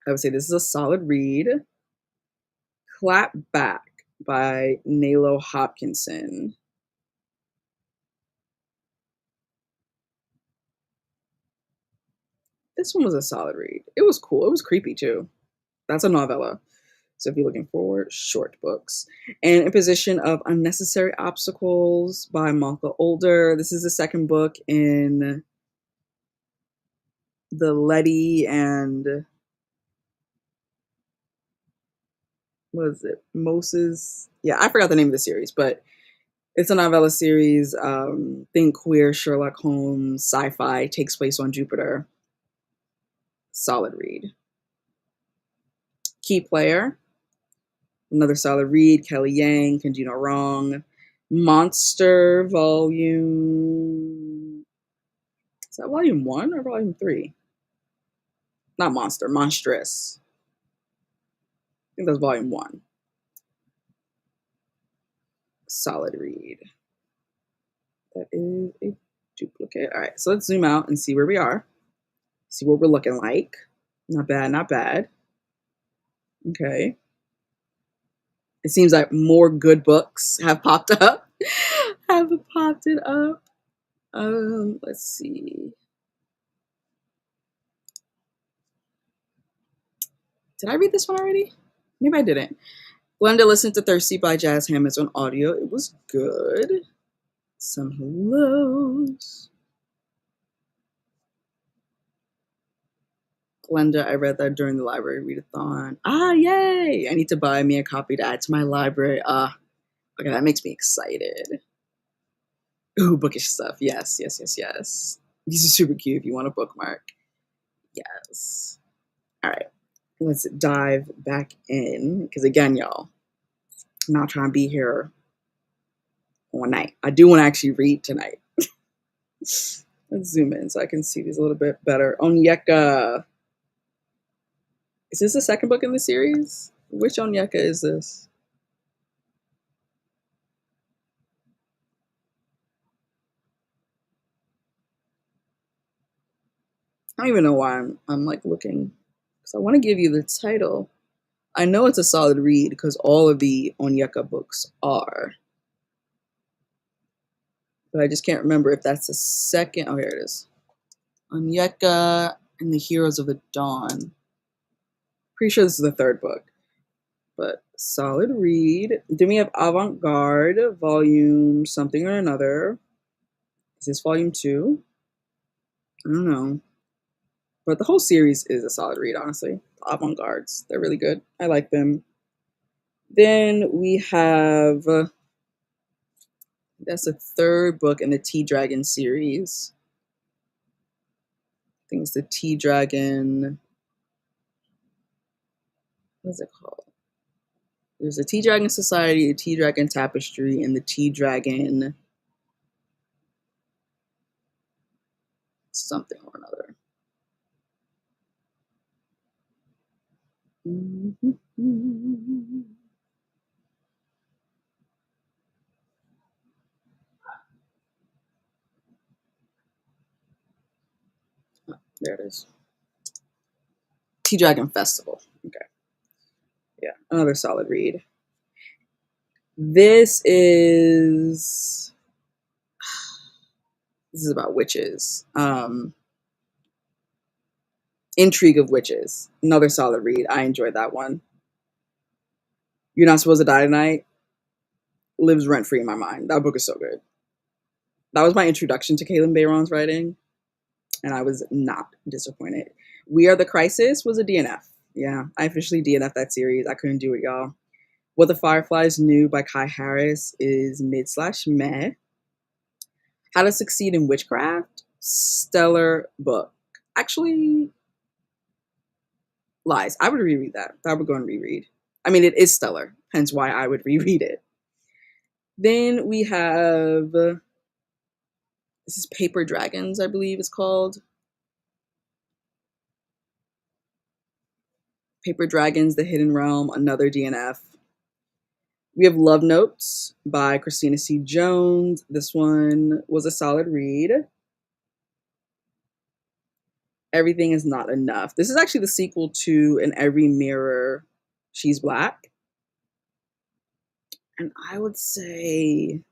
I would say this is a solid read. Clap Back by Nalo Hopkinson. This one was a solid read. It was cool. It was creepy too. That's a novella. So if you're looking for short books. And Imposition of Unnecessary Obstacles by Malka Older. This is the second book in the Letty and what is it? Moses. Yeah, I forgot the name of the series, but it's a novella series. Think queer, Sherlock Holmes, sci-fi, takes place on Jupiter. Solid read. Key Player. Another solid read. Kelly Yang, Can Do No Wrong. Monster Volume. Is that Volume 1 or Volume 3? Not Monster, Monstrous. I think that's Volume 1. Solid read. That is a duplicate. All right, so let's zoom out and see where we are. See what we're looking like. Not bad, not bad. Okay. It seems like more good books have popped up. Have popped it up. Let's see. Did I read this one already? Maybe I didn't. Glenda listened to Thirsty by Jazz Hammonds on audio. It was good. Some hellos. Glenda, I read that during the library readathon. Ah, yay! I need to buy me a copy to add to my library. Okay, that makes me excited. Ooh, bookish stuff. Yes, yes, yes, yes. These are super cute if you want a bookmark. Yes. All right, let's dive back in. Because again, y'all, I'm not trying to be here all night. I do want to actually read tonight. Let's zoom in so I can see these a little bit better. Onyeka. Is this the second book in the series? Which Onyeka is this? I don't even know why I'm like looking. Because I want to give you the title. I know it's a solid read because all of the Onyeka books are. But I just can't remember if that's the second. Oh, here it is. Onyeka and the Heroes of the Dawn. Pretty sure this is the third book. But solid read. Then we have Avant Garde, volume something or another. Is this volume 2? I don't know. But the whole series is a solid read, honestly. Avant Gardes. They're really good. I like them. Then we have. That's the third book in the Tea Dragon series. I think it's the Tea Dragon. What is it called? There's the Tea Dragon Society, the Tea Dragon Tapestry, and the Tea Dragon something or another. Oh, there it is. Tea Dragon Festival. Okay. Yeah, another solid read. This is about witches. Intrigue of Witches. Another solid read. I enjoyed that one. You're Not Supposed to Die Tonight lives rent free in my mind. That book is so good. That was my introduction to Caitlin Bayron's writing, and I was not disappointed. We Are the Crisis was a DNF. Yeah, I officially DNF that series. I couldn't do it, y'all. What the Fireflies Knew by Kai Harris is mid slash meh. How to Succeed in Witchcraft, stellar book. Actually, lies. I would reread that. I would go and reread. I mean, it is stellar, hence why I would reread it. Then we have, this is Paper Dragons, I believe it's called. Paper Dragons, The Hidden Realm, another DNF. We have Love Notes by Christina C. Jones. This one was a solid read. Everything Is Not Enough. This is actually the sequel to In Every Mirror, She's Black. And I would say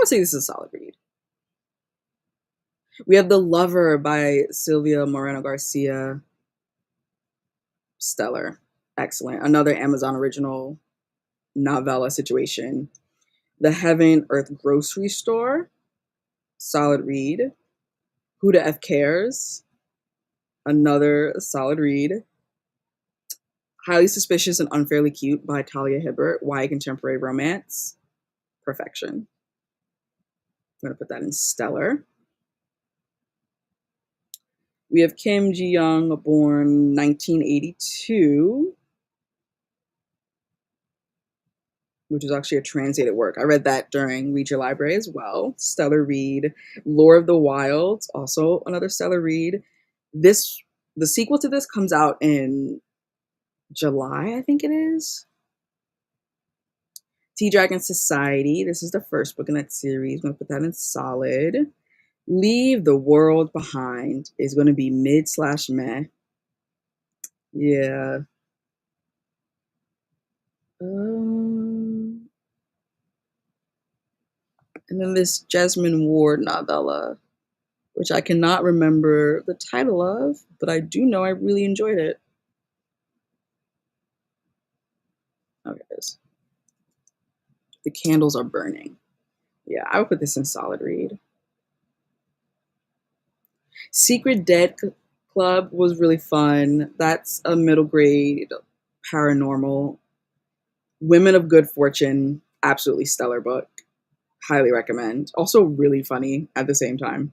this is a solid read. We have The Lover by Sylvia Moreno Garcia. Stellar. Excellent. Another Amazon original novella situation. The Heaven Earth Grocery Store. Solid read. Who the F Cares? Another solid read. Highly Suspicious and Unfairly Cute by Talia Hibbert. YA Contemporary Romance. Perfection. I'm going to put that in stellar. We have Kim Ji-young, born 1982, which is actually a translated work. I read that during Read Your Library as well. Stellar read. Lore of the Wilds, also another stellar read. The sequel to this comes out in July, I think it is. Tea Dragon Society. This is the first book in that series. I'm going to put that in solid. Leave the World Behind is going to be mid slash meh. Yeah. And then this Jasmine Ward novella, which I cannot remember the title of, but I do know I really enjoyed it. Okay, it is. The Candles Are Burning. Yeah, I would put this in solid read. Secret Dead Club was really fun. That's a middle grade paranormal. Women of Good Fortune, absolutely stellar book. Highly recommend. Also really funny at the same time.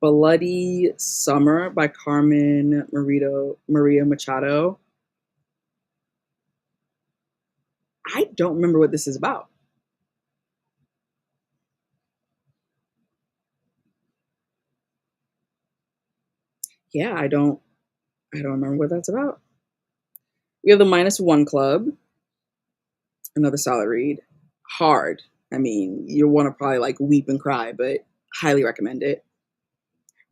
Bloody Summer by Carmen Maria Machado. I don't remember what this is about. Yeah, I don't remember what that's about. We have the -1 Club, another solid read. Hard. I mean, you'll want to probably like weep and cry, but highly recommend it.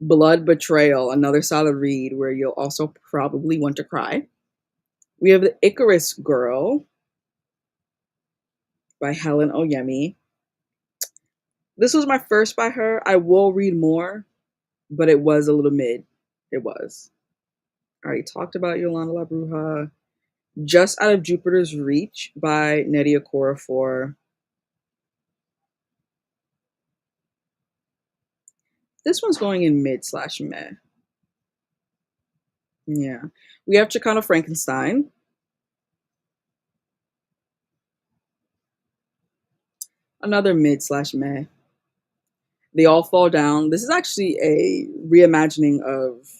Blood Betrayal, another solid read where you'll also probably want to cry. We have The Icarus Girl by Helen Oyemi. This was my first by her. I will read more, but it was a little mid. It was. I already talked about Yolanda La Bruja. Just Out of Jupiter's Reach by Nnedi Okorafor. This one's going in mid slash meh. Yeah. We have Chicano Frankenstein. Another mid slash meh. They All Fall Down. This is actually a reimagining of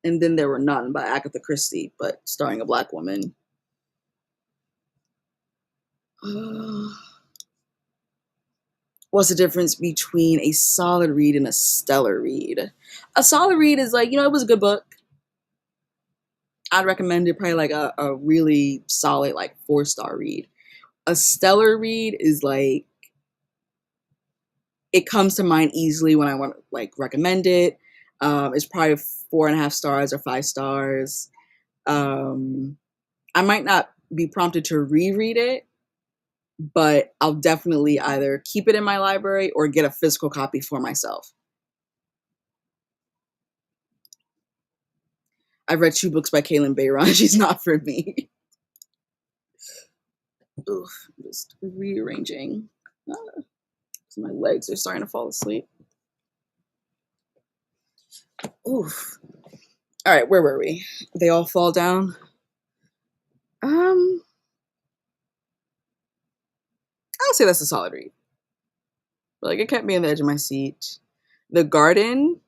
And Then There Were None by Agatha Christie, but starring a Black woman. What's the difference between a solid read and a stellar read? A solid read is like, it was a good book. I'd recommend it, probably like a really solid, like 4-star read. A stellar read is like, it comes to mind easily when I want to like recommend it. It's probably 4.5 stars or 5 stars. I might not be prompted to reread it, but I'll definitely either keep it in my library or get a physical copy for myself. I've read 2 books by Kaylin Bayron. She's not for me. Oof, just rearranging. My legs are starting to fall asleep. Oof. All right, where were we? They all fall down. Um, I'll say that's a solid read. Like it kept me on the edge of my seat. The Garden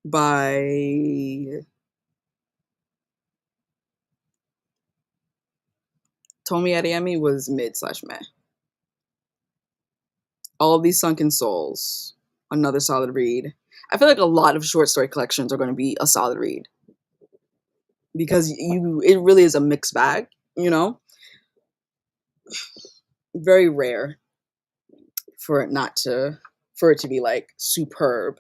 by Tomi Adeyemi was mid slash meh. All of These Sunken Souls, another solid read. I feel like a lot of short story collections are going to be a solid read because it really is a mixed bag, you know? Very rare for it not to for it to be like superb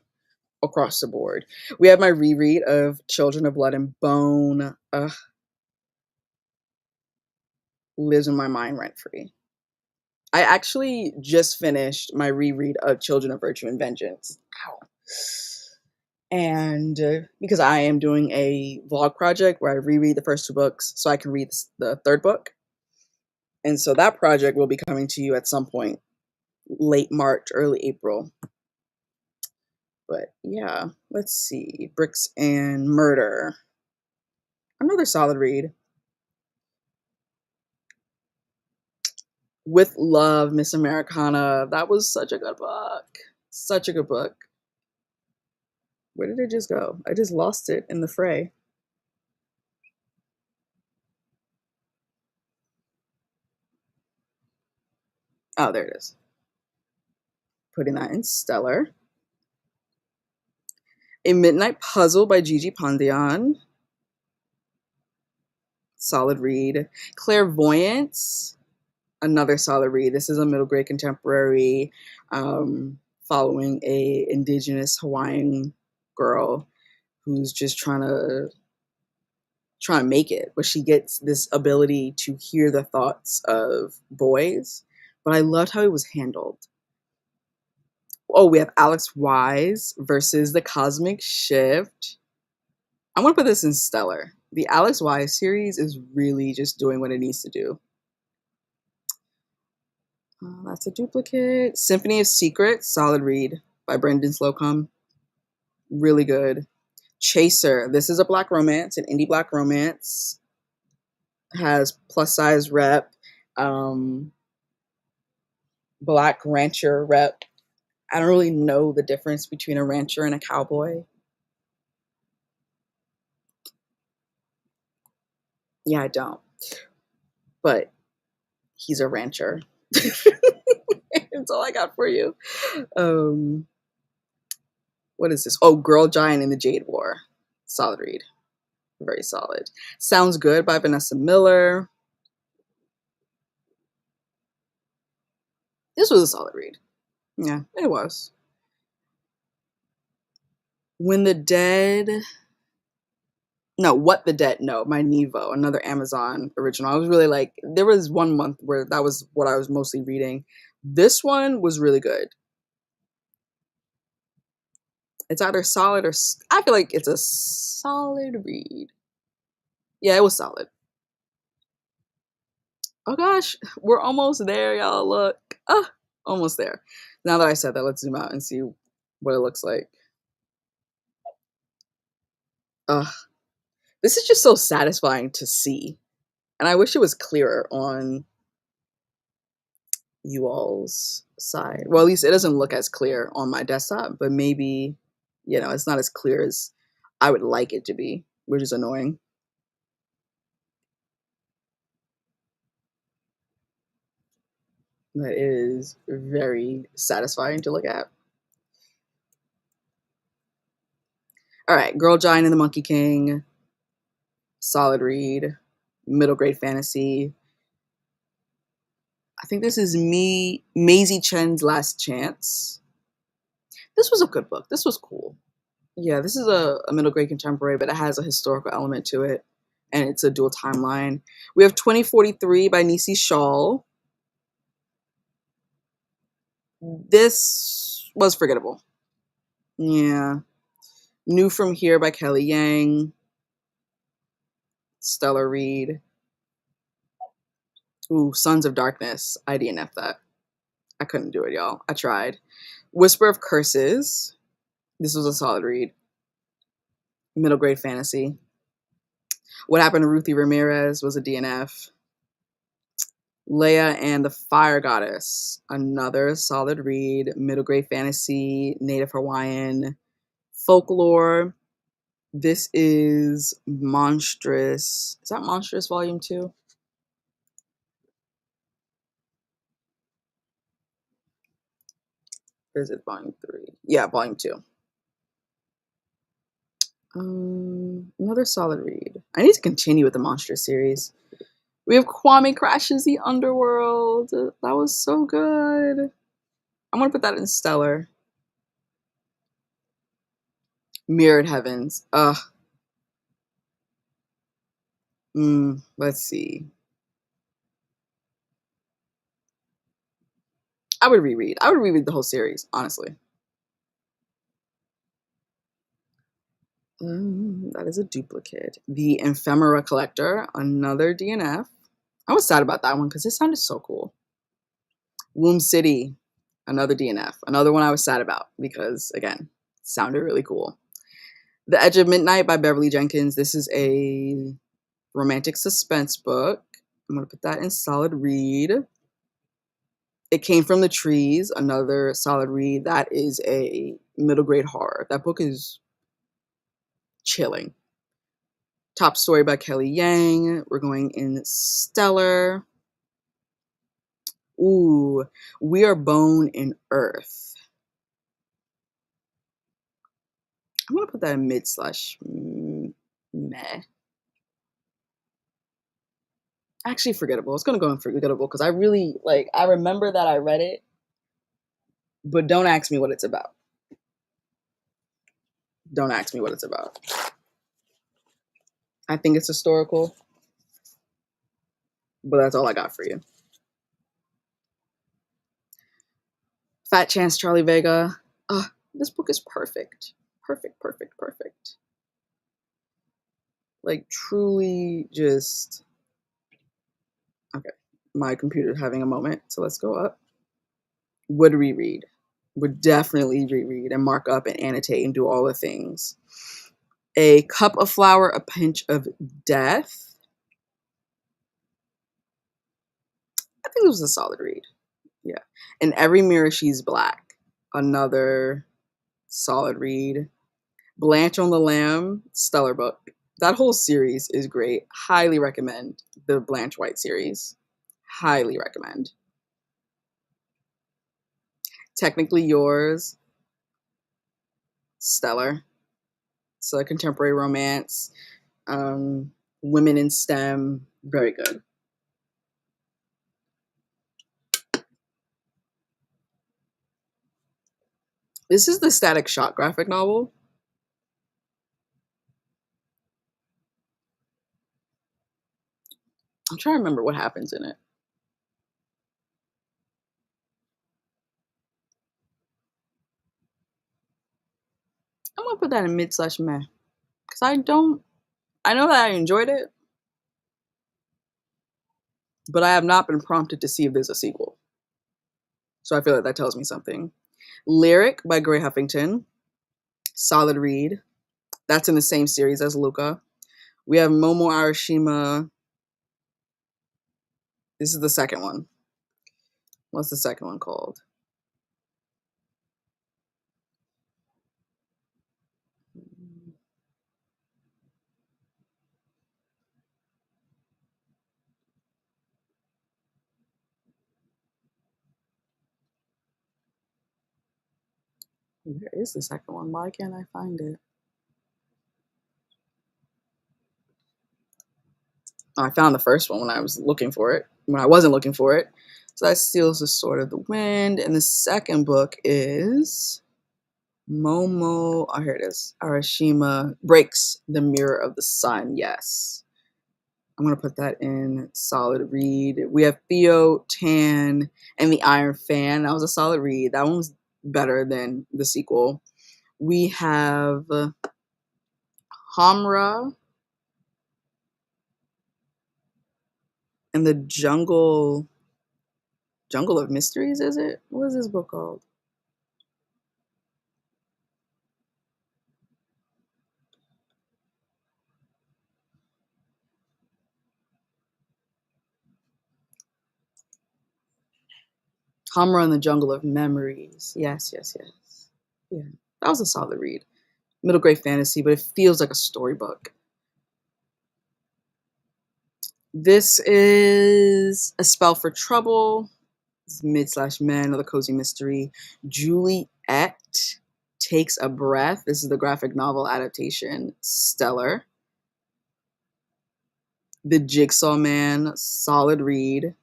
across the board. We have my reread of Children of Blood and Bone. Lives in my mind rent free. I actually just finished my reread of Children of Virtue and Vengeance. Ow. And because I am doing a vlog project where I reread the first two books so I can read the third book. And so that project will be coming to you at some point late March, early April. But yeah, let's see. Bricks and Murder. Another solid read. With Love, Miss Americana. That was such a good book. Such a good book. Where did it just go? I just lost it in the fray. Oh, there it is. Putting that in Stellar. A Midnight Puzzle by Gigi Pandian. Solid read. Clairvoyance. Another solid read. This is a middle grade contemporary following a indigenous Hawaiian girl who's just trying to make it, but she gets this ability to hear the thoughts of boys. But I loved how it was handled. Oh, we have Alex Wise versus The Cosmic Shift. I want to put this in Stellar. The Alex Wise series is really just doing what it needs to do. That's a duplicate. Symphony of Secrets, solid read by Brendan Slocum. Really good. Chaser. This is a black romance, an indie black romance. Has plus size rep, black rancher rep. I don't really know the difference between a rancher and a cowboy. Yeah, I don't. But he's a rancher. That's all I got for you. What is this? Oh, Girl Giant in the Jade War. Solid read. Very solid. Sounds Good by Vanessa Miller. This was a solid read. Yeah, it was. When the Dead. No, What the Dead. No, my Nevo, another Amazon original. I was really like, there was 1 month where that was what I was mostly reading. This one was really good. It's either solid or I feel like it's a solid read. Yeah, it was solid. Oh gosh, we're almost there, y'all. Look. Ah, almost there. Now that I said that, let's zoom out and see what it looks like. Ugh. This is just so satisfying to see. And I wish it was clearer on you all's side. Well, at least it doesn't look as clear on my desktop, but maybe, it's not as clear as I would like it to be, which is annoying. That is very satisfying to look at. All right, Girl Giant and the Monkey King. Solid read. Middle grade fantasy. I think this is Maisie Chen's Last Chance. This was a good book. This was cool. Yeah, this is a middle grade contemporary, but it has a historical element to it, and it's a dual timeline. We have 2043 by Nisi Shawl. This was forgettable. Yeah. New From Here by Kelly Yang. Stellar read. Ooh, Sons of Darkness. I DNF that. I couldn't do it, y'all. I tried. Whisper of Curses. This was a solid read. middle grade fantasy. What Happened to Ruthie Ramirez was a DNF. Leia and the Fire Goddess, another solid read. Middle grade fantasy, Native Hawaiian folklore. This is Monstrous. Is that Monstrous Volume 2? Or is it Volume 3? Yeah, Volume 2. Another solid read. I need to continue with the Monstrous series. We have Kwame Crashes the Underworld. That was so good. I'm gonna put that in Stellar. Mirrored Heavens. Let's see. I would reread the whole series, honestly. That is a duplicate. The Ephemera Collector, another DNF. I was sad about that one because it sounded so cool. Womb City, another DNF. Another one I was sad about because, again, it sounded really cool. The Edge of Midnight by Beverly Jenkins. This is a romantic suspense book. I'm going to put that in solid read. It Came from the Trees, another solid read. That is a middle grade horror. That book is chilling. Top Story by Kelly Yang. We're going in Stellar. Ooh, We Are Bone in Earth. I'm going to put that in mid/meh. Actually, forgettable. It's going to go in forgettable because I really, I remember that I read it, but don't ask me what it's about. Don't ask me what it's about. I think it's historical, but that's all I got for you. Fat Chance Charlie Vega. This book is perfect. Perfect. Truly just... Okay, my computer's having a moment, so let's go up. Would reread. Would definitely reread and mark up and annotate and do all the things. A Cup of Flour, A Pinch of Death. I think it was a solid read. Yeah. In Every Mirror She's Black. Another solid read. Blanche on the Lamb, stellar book. That whole series is great. Highly recommend the Blanche White series. Highly recommend. Technically Yours, stellar. It's a contemporary romance. Women in STEM, very good. This is the Static Shock graphic novel. I'm trying to remember what happens in it. I'm gonna put that in mid/meh because I know that I enjoyed it, but I have not been prompted to see if there's a sequel. So I feel like that tells me something. Lyric by Gray Huffington, solid read. That's in the same series as Luca. We have Momo Arashima. This is the second one. What's the second one called? Where is the second one? Why can't I find it? Oh, I found the first one when I was looking for it. When I wasn't looking for it. So that steals the Sword of the Wind. And the second book is Momo. Oh, here it is. Arashima Breaks the Mirror of the Sun. Yes. I'm going to put that in solid read. We have Theo, Tan, and the Iron Fan. That was a solid read. That one was better than the sequel. We have Hamra and the Jungle of Mysteries, is it? What is this book called? Hamra in the Jungle of Memories. Yes, yes, yes. Yeah, that was a solid read. Middle grade fantasy, but it feels like a storybook. This is A Spell for Trouble. It's mid/men, another cozy mystery. Juliet Takes a Breath. This is the graphic novel adaptation. Stellar. The Jigsaw Man, solid read.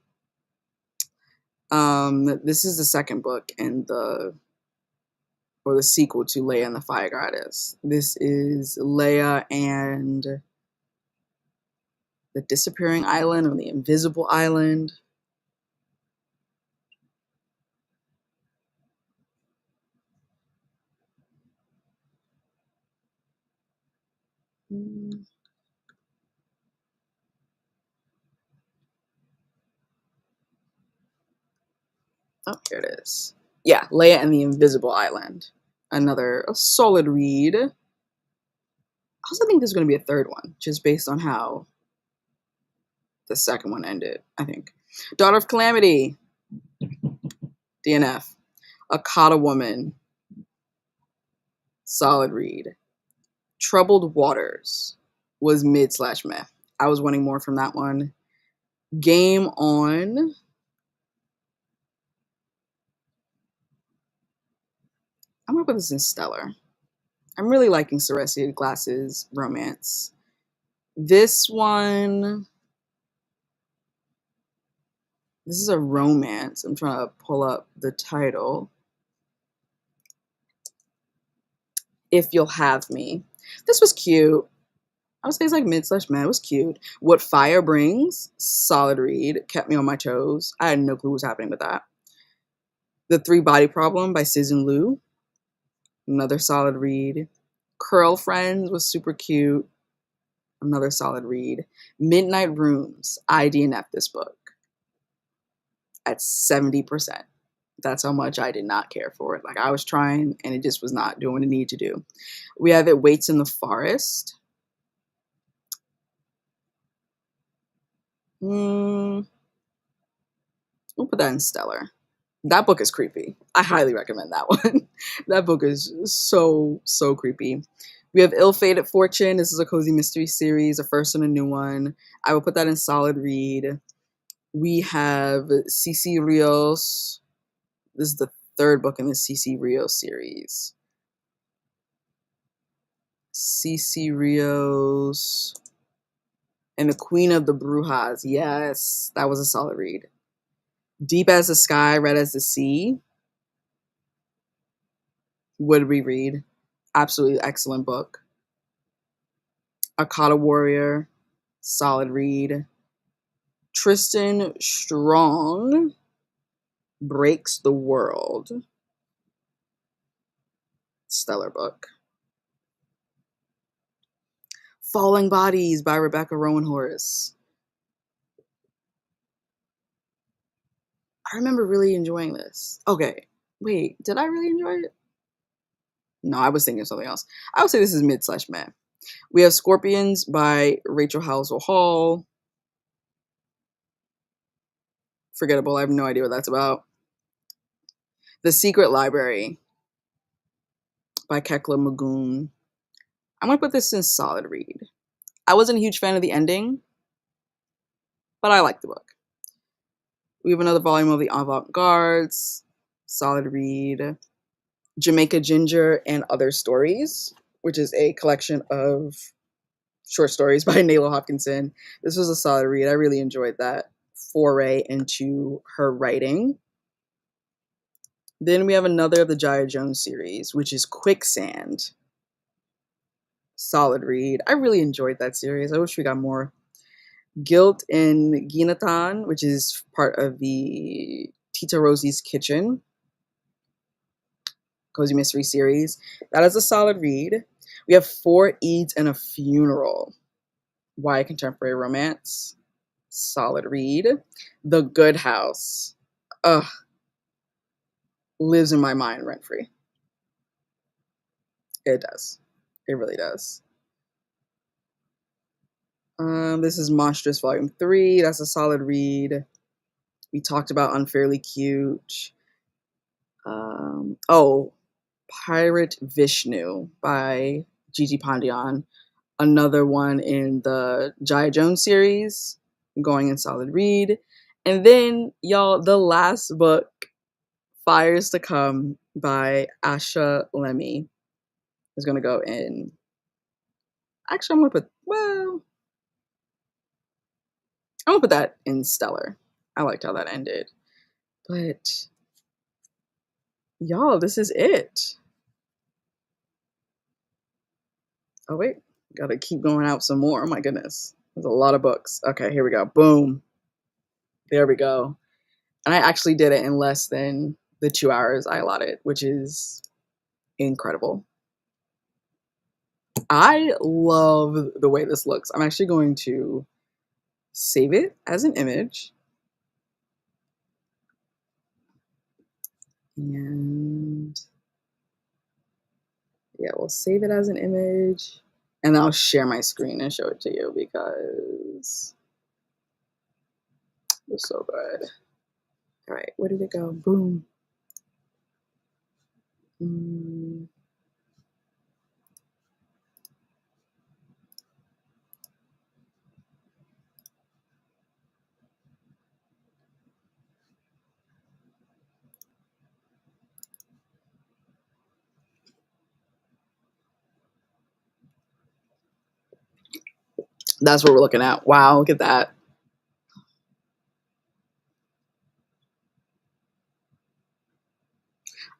This is the second book in the sequel to Leia and the Fire Goddess. This is Leia and the Disappearing Island or the Invisible Island. Oh, here it is. Yeah, Leia and the Invisible Island. Another solid read. I also think there's going to be a third one, just based on how the second one ended, I think. Daughter of Calamity. DNF. Akata Woman. Solid read. Troubled Waters was mid/meh. I was wanting more from that one. Game On. I'm going to put this in Stellar. I'm really liking Ceresia Glass's romance. This one, this is a romance. I'm trying to pull up the title. If You'll Have Me. This was cute. I would say it's like mid/meh. It was cute. What Fire Brings, solid read. Kept me on my toes. I had no clue what was happening with that. The Three Body Problem by Cizun Liu. Another solid read. Curl Friends was super cute. Another solid read. Midnight Rooms. I DNF this book at 70%. That's how much I did not care for it. Like, I was trying and it just was not doing what it needed to do. We have It Waits in the Forest. We'll put that in Stellar. That book is creepy. I highly recommend that one. That book is so, so creepy. We have Ill-Fated Fortune. This is a cozy mystery series, a first and a new one. I will put that in solid read. We have CC Rios. This is the third book in the CC Rios series. CC Rios and the Queen of the Brujas. Yes, that was a solid read. Deep as the Sky, Red as the Sea. Would reread. Absolutely excellent book. Akata Warrior, solid read. Tristan Strong Breaks the World. Stellar book. Falling Bodies by Rebecca Rowan Horace. I remember really enjoying this. Okay, wait, did I really enjoy it? No, I was thinking of something else. I would say this is mid/meh. We have Scorpions by Rachel Halsell Hall. Forgettable. I have no idea what that's about. The Secret Library by Kekla Magoon. I'm going to put this in solid read. I wasn't a huge fan of the ending, but I liked the book. We have another volume of The Avant-Gardes. Solid read. Jamaica Ginger and Other Stories, which is a collection of short stories by Nayla Hopkinson. This was a solid read. I really enjoyed that foray into her writing. Then we have another of the Jaya Jones series, which is Quicksand. Solid read. I really enjoyed that series. I wish we got more. Guilt in Ginatan, which is part of the Tita Rosie's Kitchen cozy mystery series. That is a solid read. We have Four Eads and a Funeral. YA contemporary romance. Solid read. The Good House. Ugh. Lives in my mind rent free. It does. It really does. This is Monstrous Volume 3. That's a solid read. We talked about Unfairly Cute. Oh, Pirate Vishnu by Gigi Pandian. Another one in the Jaya Jones series, going in solid read. And then, y'all, the last book, Fires to Come by Asha Lemmy, is going to go in. Actually, I'm going to put that in Stellar. I liked how that ended. But, y'all, this is it. Oh, wait. Gotta keep going out some more. Oh, my goodness. There's a lot of books. Okay, here we go. Boom. There we go. And I actually did it in less than the 2 hours I allotted, which is incredible. I love the way this looks. I'm actually going to save it as an image. And yeah, we'll save it as an image. And I'll share my screen and show it to you because it was so good. All right, where did it go? Boom. That's what we're looking at. Wow, look at that.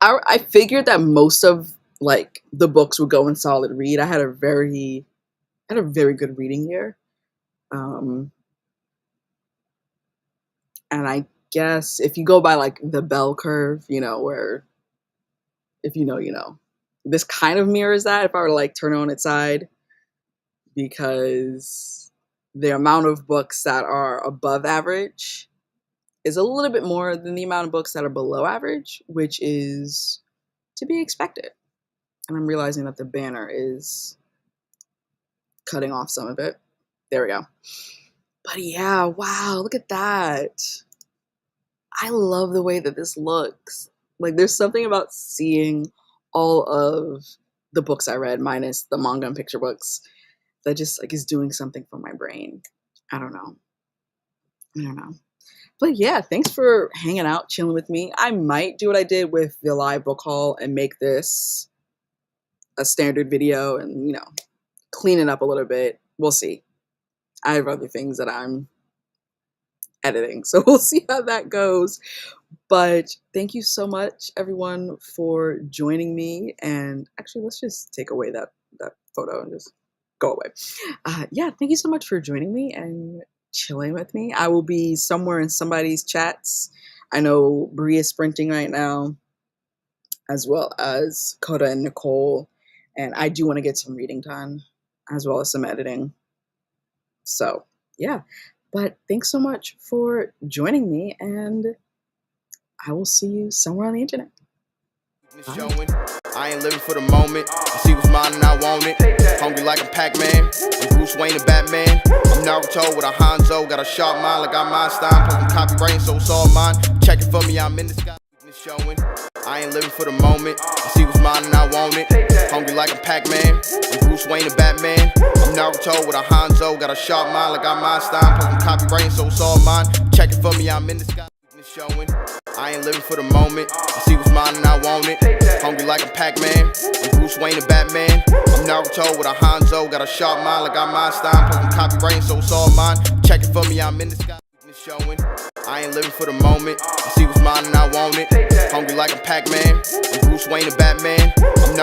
I figured that most of like the books would go in solid read. I had a very good reading year. And I guess if you go by like the bell curve, you know, where if you know, you know, this kind of mirrors that if I were to like turn it on its side, because the amount of books that are above average is a little bit more than the amount of books that are below average, which is to be expected. And I'm realizing that the banner is cutting off some of it. There we go. But yeah, wow, look at that. I love the way that this looks. Like there's something about seeing all of the books I read, minus the manga and picture books, that just like is doing something for my brain. I don't know. But yeah, thanks for hanging out, chilling with me. I might do what I did with the live book haul and make this a standard video and, you know, clean it up a little bit. We'll see. I have other things that I'm editing, so we'll see how that goes. But thank you so much, everyone, for joining me. And actually, let's just take away that photo and just go away. Yeah, thank you so much for joining me and chilling with me. I will be somewhere in somebody's chats. I know Bree is sprinting right now, as well as Coda and Nicole. And I do want to get some reading done, as well as some editing. So, yeah. But thanks so much for joining me, and I will see you somewhere on the internet. Showing. I ain't living for the moment. I see what's mine and I want it. Hungry like a Pac-Man. I'm Bruce Wayne and Batman. I'm Naruto with a Hanzo. Got a sharp mind like I'm Einstein. Plus I'm copyrighting, so it's all mine. Check it for me, I'm in the sky. Showing. I ain't living for the moment. I see what's mine and I want it. Hungry like a Pac-Man. I'm Bruce Wayne and Batman. I'm Naruto with a Hanzo. Got a sharp mind like I'm Einstein. Plus I'm copyrighting, so it's all mine. Check it for me, I'm in the sky. Showing. I ain't living for the moment. I see what's mine and I want it. Hungry like a Pac-Man. I'm Bruce Wayne and Batman. I'm Naruto with a Hanzo. Got a sharp mind like I'm Einstein. Plus I'm copyrighting, so it's all mine. Check it for me, I'm in the sky. Showing. I ain't living for the moment. I see what's mine and I want it. Hungry like a Pac-Man. I'm Bruce Wayne and Batman. I'm